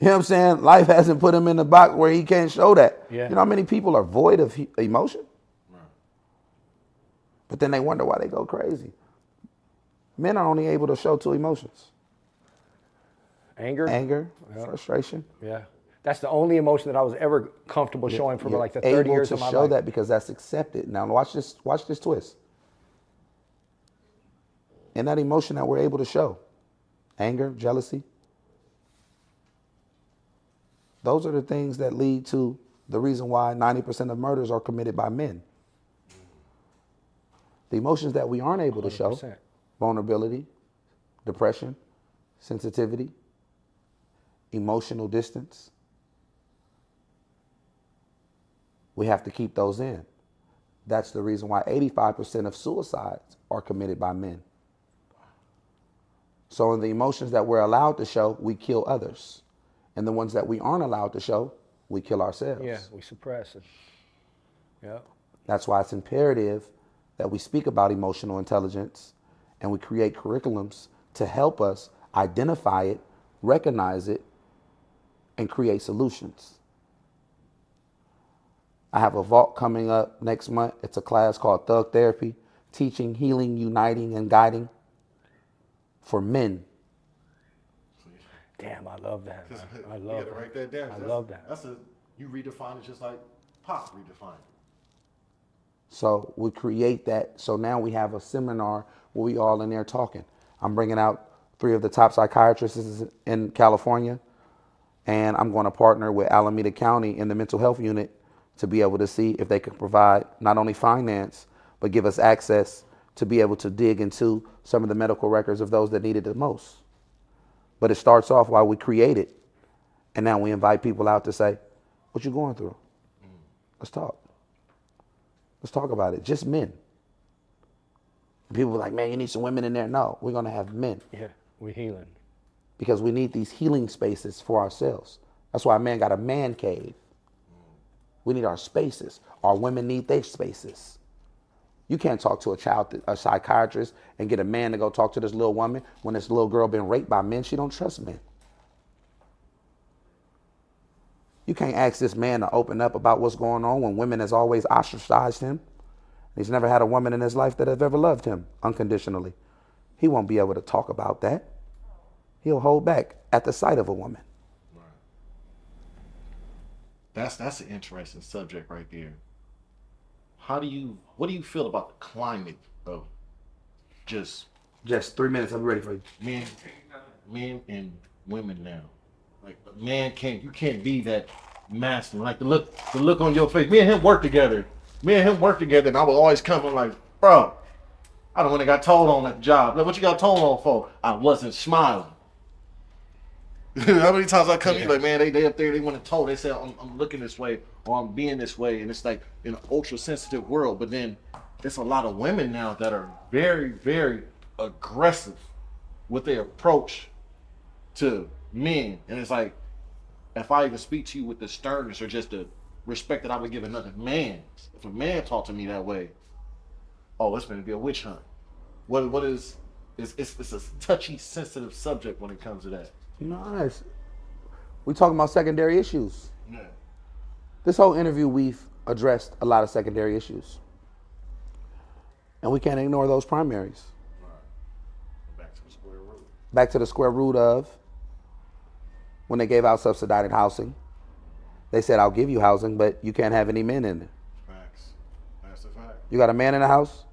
You know what I'm saying? Life hasn't put him in the box where he can't show that. Yeah. You know how many people are void of emotion? Right. But then they wonder why they go crazy. Men are only able to show two emotions. Anger, frustration. Yeah. That's the only emotion that I was ever comfortable showing for like the 30 years of my life. Able to show that because that's accepted. Now watch this twist. And that emotion that we're able to show, anger, jealousy, those are the things that lead to the reason why 90% of murders are committed by men. The emotions that we aren't able to show, 100%. vulnerability, depression, sensitivity, emotional distance, we have to keep those in. That's the reason why 85% of suicides are committed by men. So in the emotions that we're allowed to show, we kill others. And the ones that we aren't allowed to show, we kill ourselves. Yeah, we suppress it. Yeah. That's why it's imperative that we speak about emotional intelligence and we create curriculums to help us identify it, recognize it, and create solutions. I have a vault coming up next month. It's a class called Thug Therapy, Teaching, Healing, Uniting, and Guiding for Men. Damn, I love that. Man. I love to write that down. I love that. You redefine it just like Pop redefined it. So we create that. So now we have a seminar where we all in there talking. I'm bringing out 3 of the top psychiatrists in California, and I'm going to partner with Alameda County in the mental health unit to be able to see if they can provide not only finance, but give us access to be able to dig into some of the medical records of those that need it the most. But it starts off while we create it, and now we invite people out to say, what you going through? Let's talk. Let's talk about it. Just men. People are like, man, you need some women in there. No, we're going to have men. Yeah, we're healing. Because we need these healing spaces for ourselves. That's why a man got a man cave. We need our spaces. Our women need their spaces. You can't talk to a psychiatrist and get a man to go talk to this little woman when this little girl been raped by men. She don't trust men. You can't ask this man to open up about what's going on when women has always ostracized him. He's never had a woman in his life that have ever loved him unconditionally. He won't be able to talk about that. He'll hold back at the sight of a woman. Right. That's an interesting subject right there. What do you feel about the climate of just 3 minutes, I'll be ready for you. men and women now? Like a man you can't be that masculine. Like the look on your face. Me and him work together. And I would always come and like, bro, I don't want to got told on that job. Like, what you got told on for? I wasn't smiling. How many times I come to you like, man, they up there, they want to talk. They say, I'm looking this way or I'm being this way. And it's like in an ultra sensitive world. But then there's a lot of women now that are very, very aggressive with their approach to men. And it's like, if I even speak to you with the sternness or just the respect that I would give another man, if a man talked to me that way, oh, it's going to be a witch hunt. What is it's a touchy, sensitive subject when it comes to that. Nice. We talking about secondary issues. Yeah. This whole interview, we've addressed a lot of secondary issues. And we can't ignore those primaries. Right. Back to the square root. Back to the square root of when they gave out subsidized housing. They said, I'll give you housing, but you can't have any men in it. Facts. That's the fact. You got a man in the house?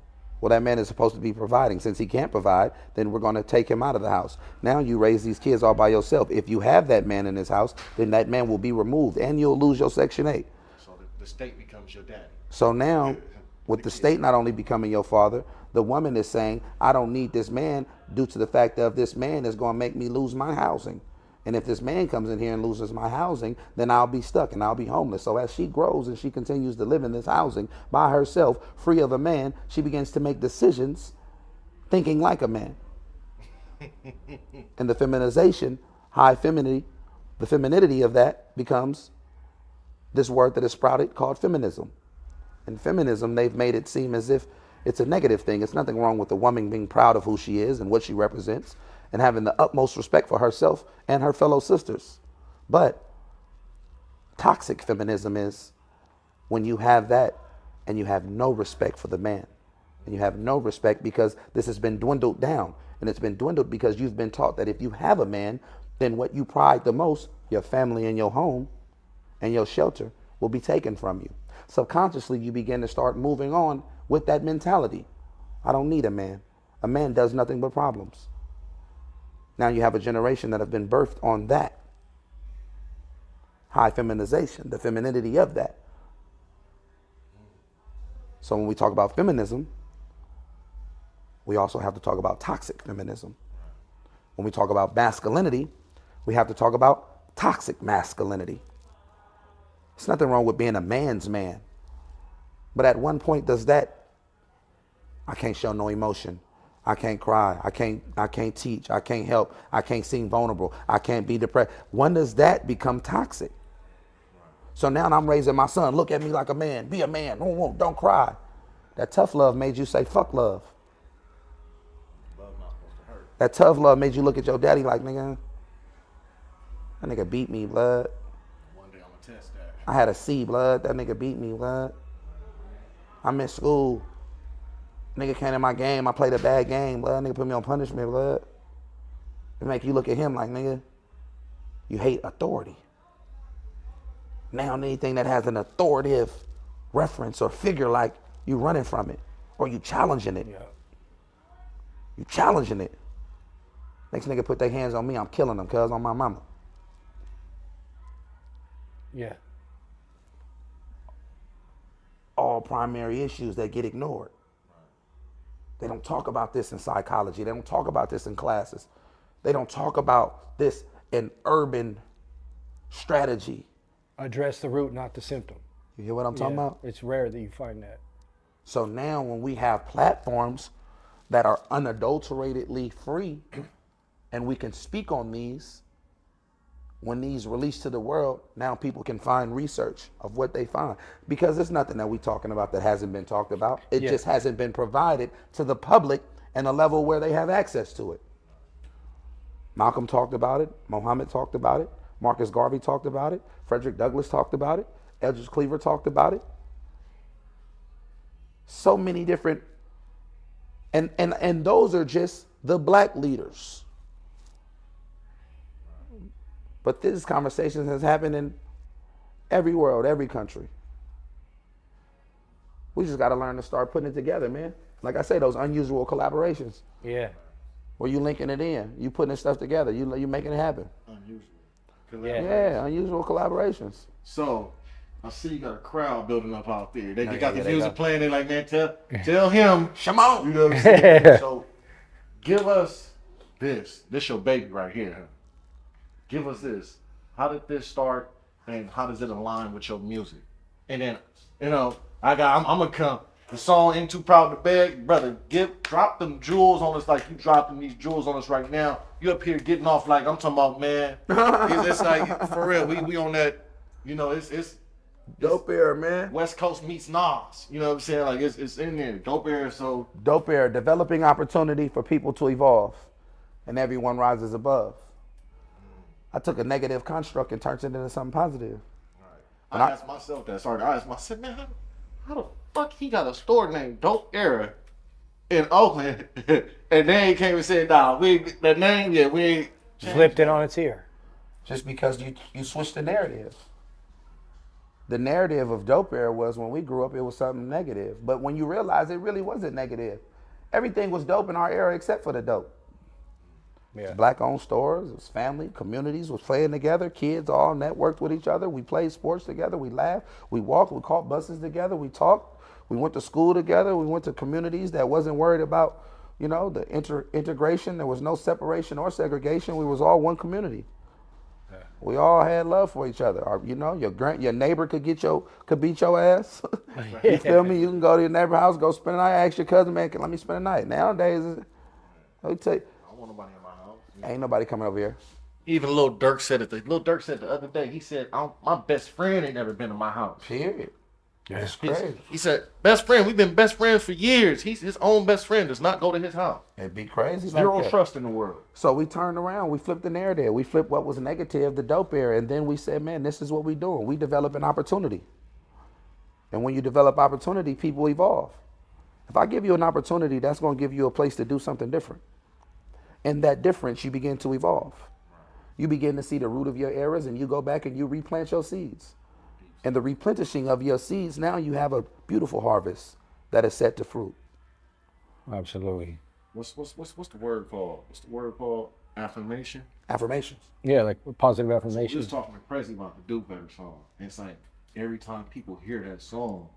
Well, that man is supposed to be providing. Since he can't provide, then we're going to take him out of the house. Now you raise these kids all by yourself. If you have that man in this house, then that man will be removed and you'll lose your Section 8. So the state becomes your daddy. So now, with the state not only becoming your father, the woman is saying, I don't need this man due to the fact that this man is going to make me lose my housing. And if this man comes in here and loses my housing, then I'll be stuck and I'll be homeless. So as she grows and she continues to live in this housing by herself, free of a man, she begins to make decisions thinking like a man. And the feminization, high femininity, the femininity of that becomes this word that is sprouted called feminism. And feminism, they've made it seem as if it's a negative thing. It's nothing wrong with the woman being proud of who she is and what she represents and having the utmost respect for herself and her fellow sisters. But toxic feminism is when you have that and you have no respect for the man. And you have no respect because this has been dwindled down. And it's been dwindled because you've been taught that if you have a man, then what you pride the most, your family and your home and your shelter, will be taken from you. Subconsciously, you begin to start moving on with that mentality. I don't need a man. A man does nothing but problems. Now you have a generation that have been birthed on that. High feminization, the femininity of that. So when we talk about feminism, we also have to talk about toxic feminism. When we talk about masculinity, we have to talk about toxic masculinity. There's nothing wrong with being a man's man. But at one point does that, I can't show no emotion. I can't cry. I can't teach. I can't help. I can't seem vulnerable. I can't be depressed. When does that become toxic? So now I'm raising my son. Look at me like a man. Be a man. Don't cry. That tough love made you say, fuck love. Love not supposed to hurt. That tough love made you look at your daddy like, nigga, that nigga beat me, blood. One day I'm going to test that. I had a C, blood. That nigga beat me, blood. I missed school. Nigga came in my game. I played a bad game, blood. Nigga put me on punishment, blood. It make you look at him like, nigga, you hate authority. Now anything that has an authoritative reference or figure, like you running from it or you challenging it. Yeah. You challenging it. Next nigga put their hands on me, I'm killing them, cuz, on my mama. Yeah. All primary issues that get ignored. They don't talk about this in psychology. They don't talk about this in classes. They don't talk about this in urban strategy. Address the root, not the symptom. You hear what I'm talking about? It's rare that you find that. So now when we have platforms that are unadulteratedly free and we can speak on these, when these released to the world, now people can find research of what they find. Because there's nothing that we're talking about that hasn't been talked about. It just hasn't been provided to the public and a level where they have access to it. Malcolm talked about it. Muhammad talked about it. Marcus Garvey talked about it. Frederick Douglass talked about it. Eldridge Cleaver talked about it. So many different, and those are just the black leaders. But this conversation has happened in every world, every country. We just got to learn to start putting it together, man. Like I say, those unusual collaborations. Yeah. Where you linking it in, you putting this stuff together, you making it happen. Unusual. Yeah, unusual collaborations. So, I see you got a crowd building up out there. They Yeah, got yeah, the they music got- playing. They like, man, tell him. Shimon! You know what I'm saying? So, give us this. This your baby right here. Huh? Give us this. How did this start, and how does it align with your music? And then, I'm gonna come. The song "Ain't Too Proud to Beg," brother. Drop them jewels on us like you dropping these jewels on us right now. You up here getting off like I'm talking about, man. It's like for real. We on that. It's Dope Era, man. West Coast meets Nas. You know what I'm saying? Like it's in there. Dope Era. So Dope Era, developing opportunity for people to evolve, and everyone rises above. I took a negative construct and turned it into something positive. I asked myself that. Sorry, I asked myself, man, how the fuck he got a store named Dope Era in Oakland, and they came and said, nah, we ain't Flipped it on its ear. Just because you switched the narrative. The narrative of Dope Era was when we grew up, it was something negative. But when you realize it really wasn't negative. Everything was dope in our era except for the dope. Yeah. Black-owned stores, it was family, communities was playing together, kids all networked with each other. We played sports together, we laughed, we walked, we caught buses together, we talked, we went to school together, we went to communities that wasn't worried about, the integration. There was no separation or segregation. We was all one community. Yeah. We all had love for each other. Your neighbor could beat your ass. You feel me? You can go to your neighbor's house, go spend the night, ask your cousin, man, let me spend the night. Nowadays, let me tell you, I don't want nobody in my house. ain't nobody coming over here. Even Lil Durk said it. Lil Durk said the other day, he said, my best friend ain't never been to my house. Period. That's crazy. He said, best friend, we've been best friends for years. His own best friend does not go to his house. It'd be crazy. Zero like that. trust in the world. So we turned around. We flipped the narrative. We flipped what was negative, the Dope Era. And then we said, man, this is what we're doing. We develop an opportunity. And when you develop opportunity, people evolve. If I give you an opportunity, that's going to give you a place to do something different. In that difference, you begin to evolve. You begin to see the root of your errors, and you go back and you replant your seeds. And the replenishing of your seeds, now you have a beautiful harvest that is set to fruit. Absolutely. What's the word called? What's the word called? Affirmation? Affirmations. Yeah, like positive We affirmation. was talking to Crazy about the Do Better song. And it's like every time people hear that song,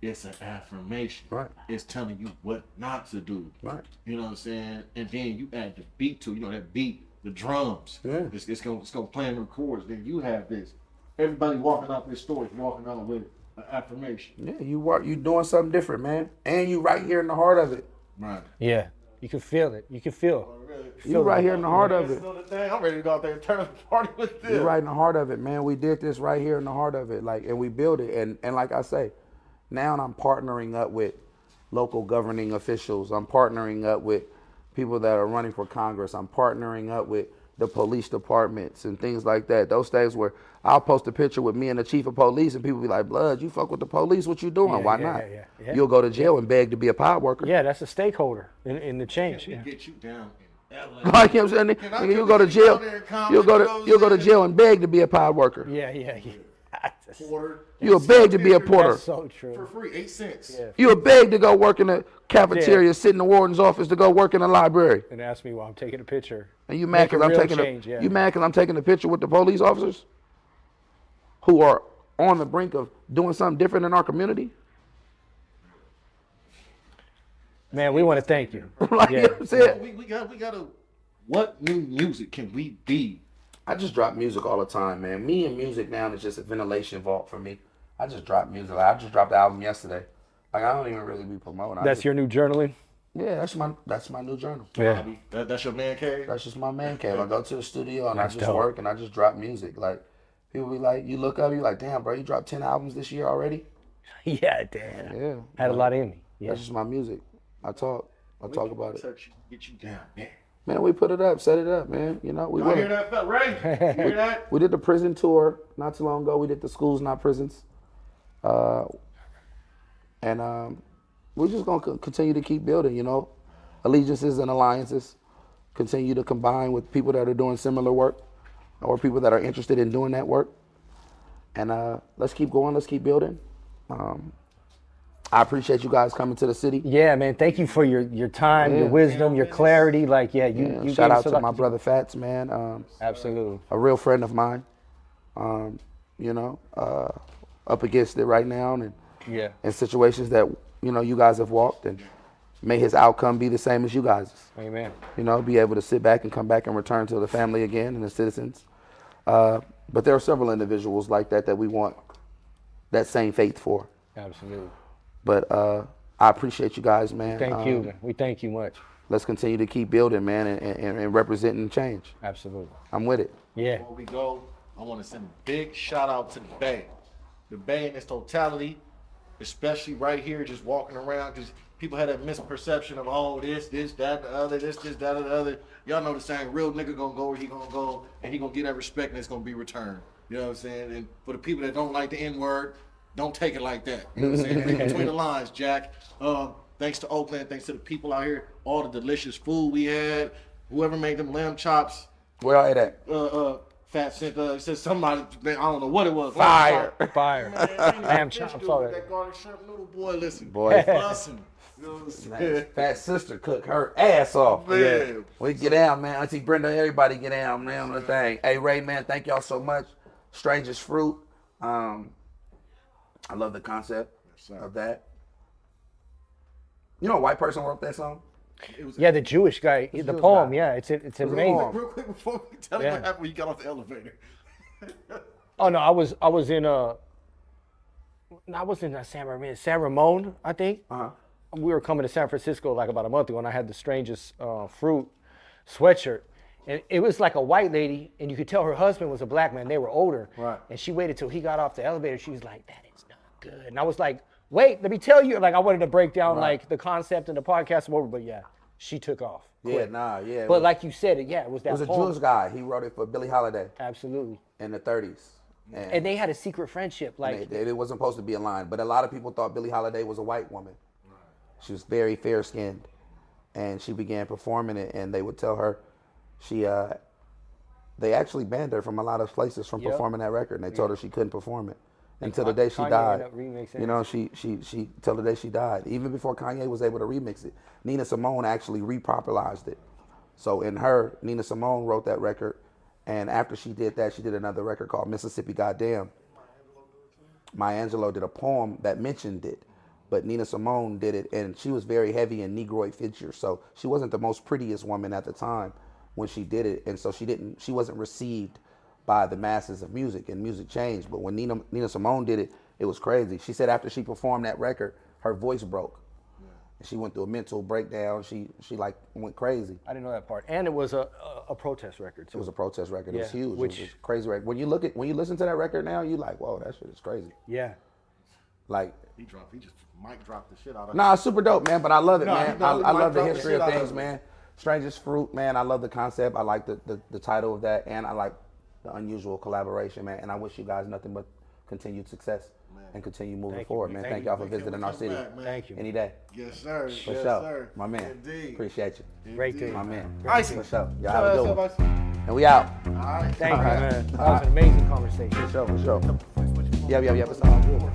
it's an affirmation. Right. It's telling you what not to do. Right. You know what I'm saying? And then you add the beat to, that beat, the drums. Yeah. It's gonna play in the chords. Then you have this. Everybody walking out this store is walking out with an affirmation. Yeah, you doing something different, man. And you right here in the heart of it. Right. Yeah, you can feel it. You can feel. You right here in the heart of it. I'm ready to go out there and turn up the party with this. You're right in the heart of it, man. We did this right here in the heart of it, and we built it. And like I say, now I'm partnering up with local governing officials. I'm partnering up with people that are running for Congress. I'm partnering up with the police departments and things like that. Those things where I'll post a picture with me and the chief of police, and people be like, "Blood, you fuck with the police? What you doing? Yeah, Why yeah, not? yeah. You'll go to jail and beg to be a pod worker." Yeah, that's a stakeholder in the change. We Yeah. get you down in LA. Like you know what I'm saying? Nigga, you'll go to jail. You'll go to jail and beg to be a pod worker. Yeah. Porter. You'll beg to be a porter. That's so For true. free, 8 cents. Yeah. You'll beg to go work in the cafeteria, sit in the warden's office, to go work in the library. And ask me while I'm taking a picture. And you mad because I'm taking a picture with the police officers who are on the brink of doing something different in our community? Man, we want to thank you. Like, you know what I'm saying? We gotta. What new music can we be? I just drop music all the time, man. Me and music now is just a ventilation vault for me. I just drop music. Like, I just dropped the album yesterday. Like, I don't even really be promoting. That's your new journaling? Yeah, that's my new journal. Yeah. That's your man cave? That's just my man cave. I go to the studio and That's I just dope. work and I just drop music. Like, people be like, you look up, you like, damn, bro, you dropped 10 albums this year already? Yeah, damn. Yeah. Had a lot in me. Yeah. That's just my music. I talk about it. Get you down, man. Man, we put it up, set it up, man. You know, we Y'all went. hear that, fella? Ray? You hear that? We did the prison tour not too long ago. We did the schools, not prisons. And we're just going to continue to keep building, you know. Allegiances and alliances. Continue to combine with people that are doing similar work or people that are interested in doing that work. And let's keep going. Let's keep building. I appreciate you guys coming to the city. Yeah, man. Thank you for your time, your wisdom, your clarity. Like, you Shout gave out us a to lot my do. brother Factz, man. Absolutely. A real friend of mine. You know, up against it right now and Yeah. in situations that, you know, you guys have walked, and may his outcome be the same as you guys'. Amen. You know, be able to sit back and come back and return to the family again and the citizens. But there are several individuals like that we want that same faith for. Absolutely. But I appreciate you guys, man. Thank you. We thank you much. Let's continue to keep building, man, and representing change. Absolutely. I'm with it. Yeah. Before we go, I want to send a big shout out to the Bay. The Bay in its totality, especially right here, just walking around, because people had a misperception of, oh, this, that, the other, this, that, the other. Y'all know the saying, real nigga gonna go where he gonna go, and he gonna get that respect, and it's gonna be returned. You know what I'm saying? And for the people that don't like the N-word, don't take it like that. You know what I'm saying? Read between the lines, Jack. Thanks to Oakland, thanks to the people out here, all the delicious food we had, whoever made them lamb chops. Where y'all at? Factz said somebody, I don't know what it was. Fire. Man, Lamb chops, all that. That garlic shrimp noodle, boy, listen. Boy. Bussin'. You know what I'm saying? Fat sister cook her ass off. Man. Yeah. We get down, man. Auntie Brenda, everybody get down, man, on the thing. Hey, Ray, man, thank y'all so much. Strangest Fruit. I love the concept of that. You know, a white person wrote that song? Yeah, the Jewish guy, the Jewish poem. guy. Yeah, it's amazing. Real quick before we tell you what happened when you got off the elevator. Oh no, I was in San Ramon, I think. We were coming to San Francisco like about a month ago, and I had the Strangest Fruit sweatshirt. And it was like a white lady, and you could tell her husband was a black man. They were older. Right. And she waited till he got off the elevator. She was like, that is not good. And I was like, wait, let me tell you. Like, I wanted to break down like the concept and the podcast over, but yeah, she took off. Quick. Yeah. But like you said, it was that It was a poem. Jewish guy. He wrote it for Billie Holiday Absolutely. in the 30s. And they had a secret friendship. Like, it wasn't supposed to be a line, but a lot of people thought Billie Holiday was a white woman. She was very fair-skinned, and she began performing it, and they would tell her they actually banned her from a lot of places from performing that record, and they told her she couldn't perform it until the day she Kanye died. ended up remixing You know, she till the day she died. Even before Kanye was able to remix it, Nina Simone actually repopularized it. So Nina Simone wrote that record, and after she did that, she did another record called Mississippi Goddamn. Maya Angelou did a poem that mentioned it, but Nina Simone did it, and she was very heavy in Negroid features, so she wasn't the most prettiest woman at the time when she did it, and so she wasn't received by the masses of music, and music changed. But when Nina Simone did it, it was crazy. She said after she performed that record, her voice broke. And she went through a mental breakdown. She like went crazy. I didn't know that part. And it was a protest record too. It was a protest record. It was Yeah, huge. which- It was a crazy record. When you listen to that record now, you like, whoa, that shit is crazy. Yeah. Like, He just mic dropped the shit out of nah, it's super dope, man. But I love it, man. he I mic love the dropped history shit of out things, it. man. Strangest Fruit, man. I love the concept. I like the title of that, and I like the unusual collaboration, man. And I wish you guys nothing but continued success and continue moving forward, man. Thank y'all for visiting our city. Thank you. Any day. Yes, sir. For yes, sure. sir. My man. Indeed. Appreciate you. Great thing. My man. Icy. For sure. Y'all Shout have a out good to one. everybody. And we out. All right. Thank you, All right. man. That was an amazing conversation. For sure, for sure. Yep. It's all good.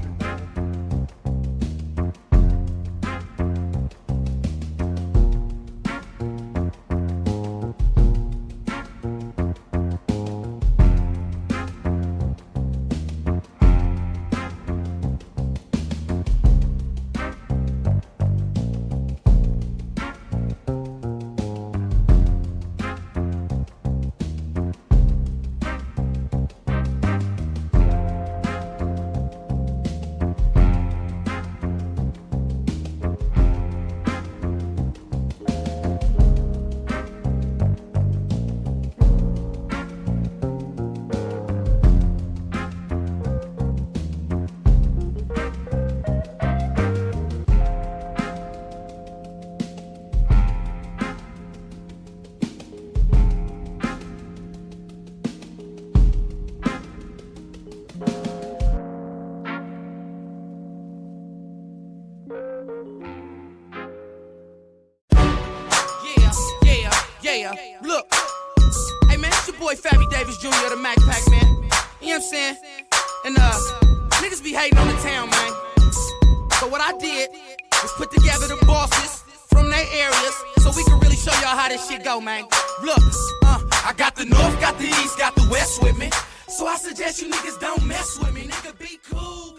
Yeah, look. Hey man, it's your boy F.A.B Jr. the Mac Pack, man. You know what I'm saying? And niggas be hating on the town, man. So what I did was put together the bosses from their areas so we can really show y'all how this shit go, man. Look, I got the north, got the east, got the west with me. So I suggest you niggas don't mess with me, nigga, be cool.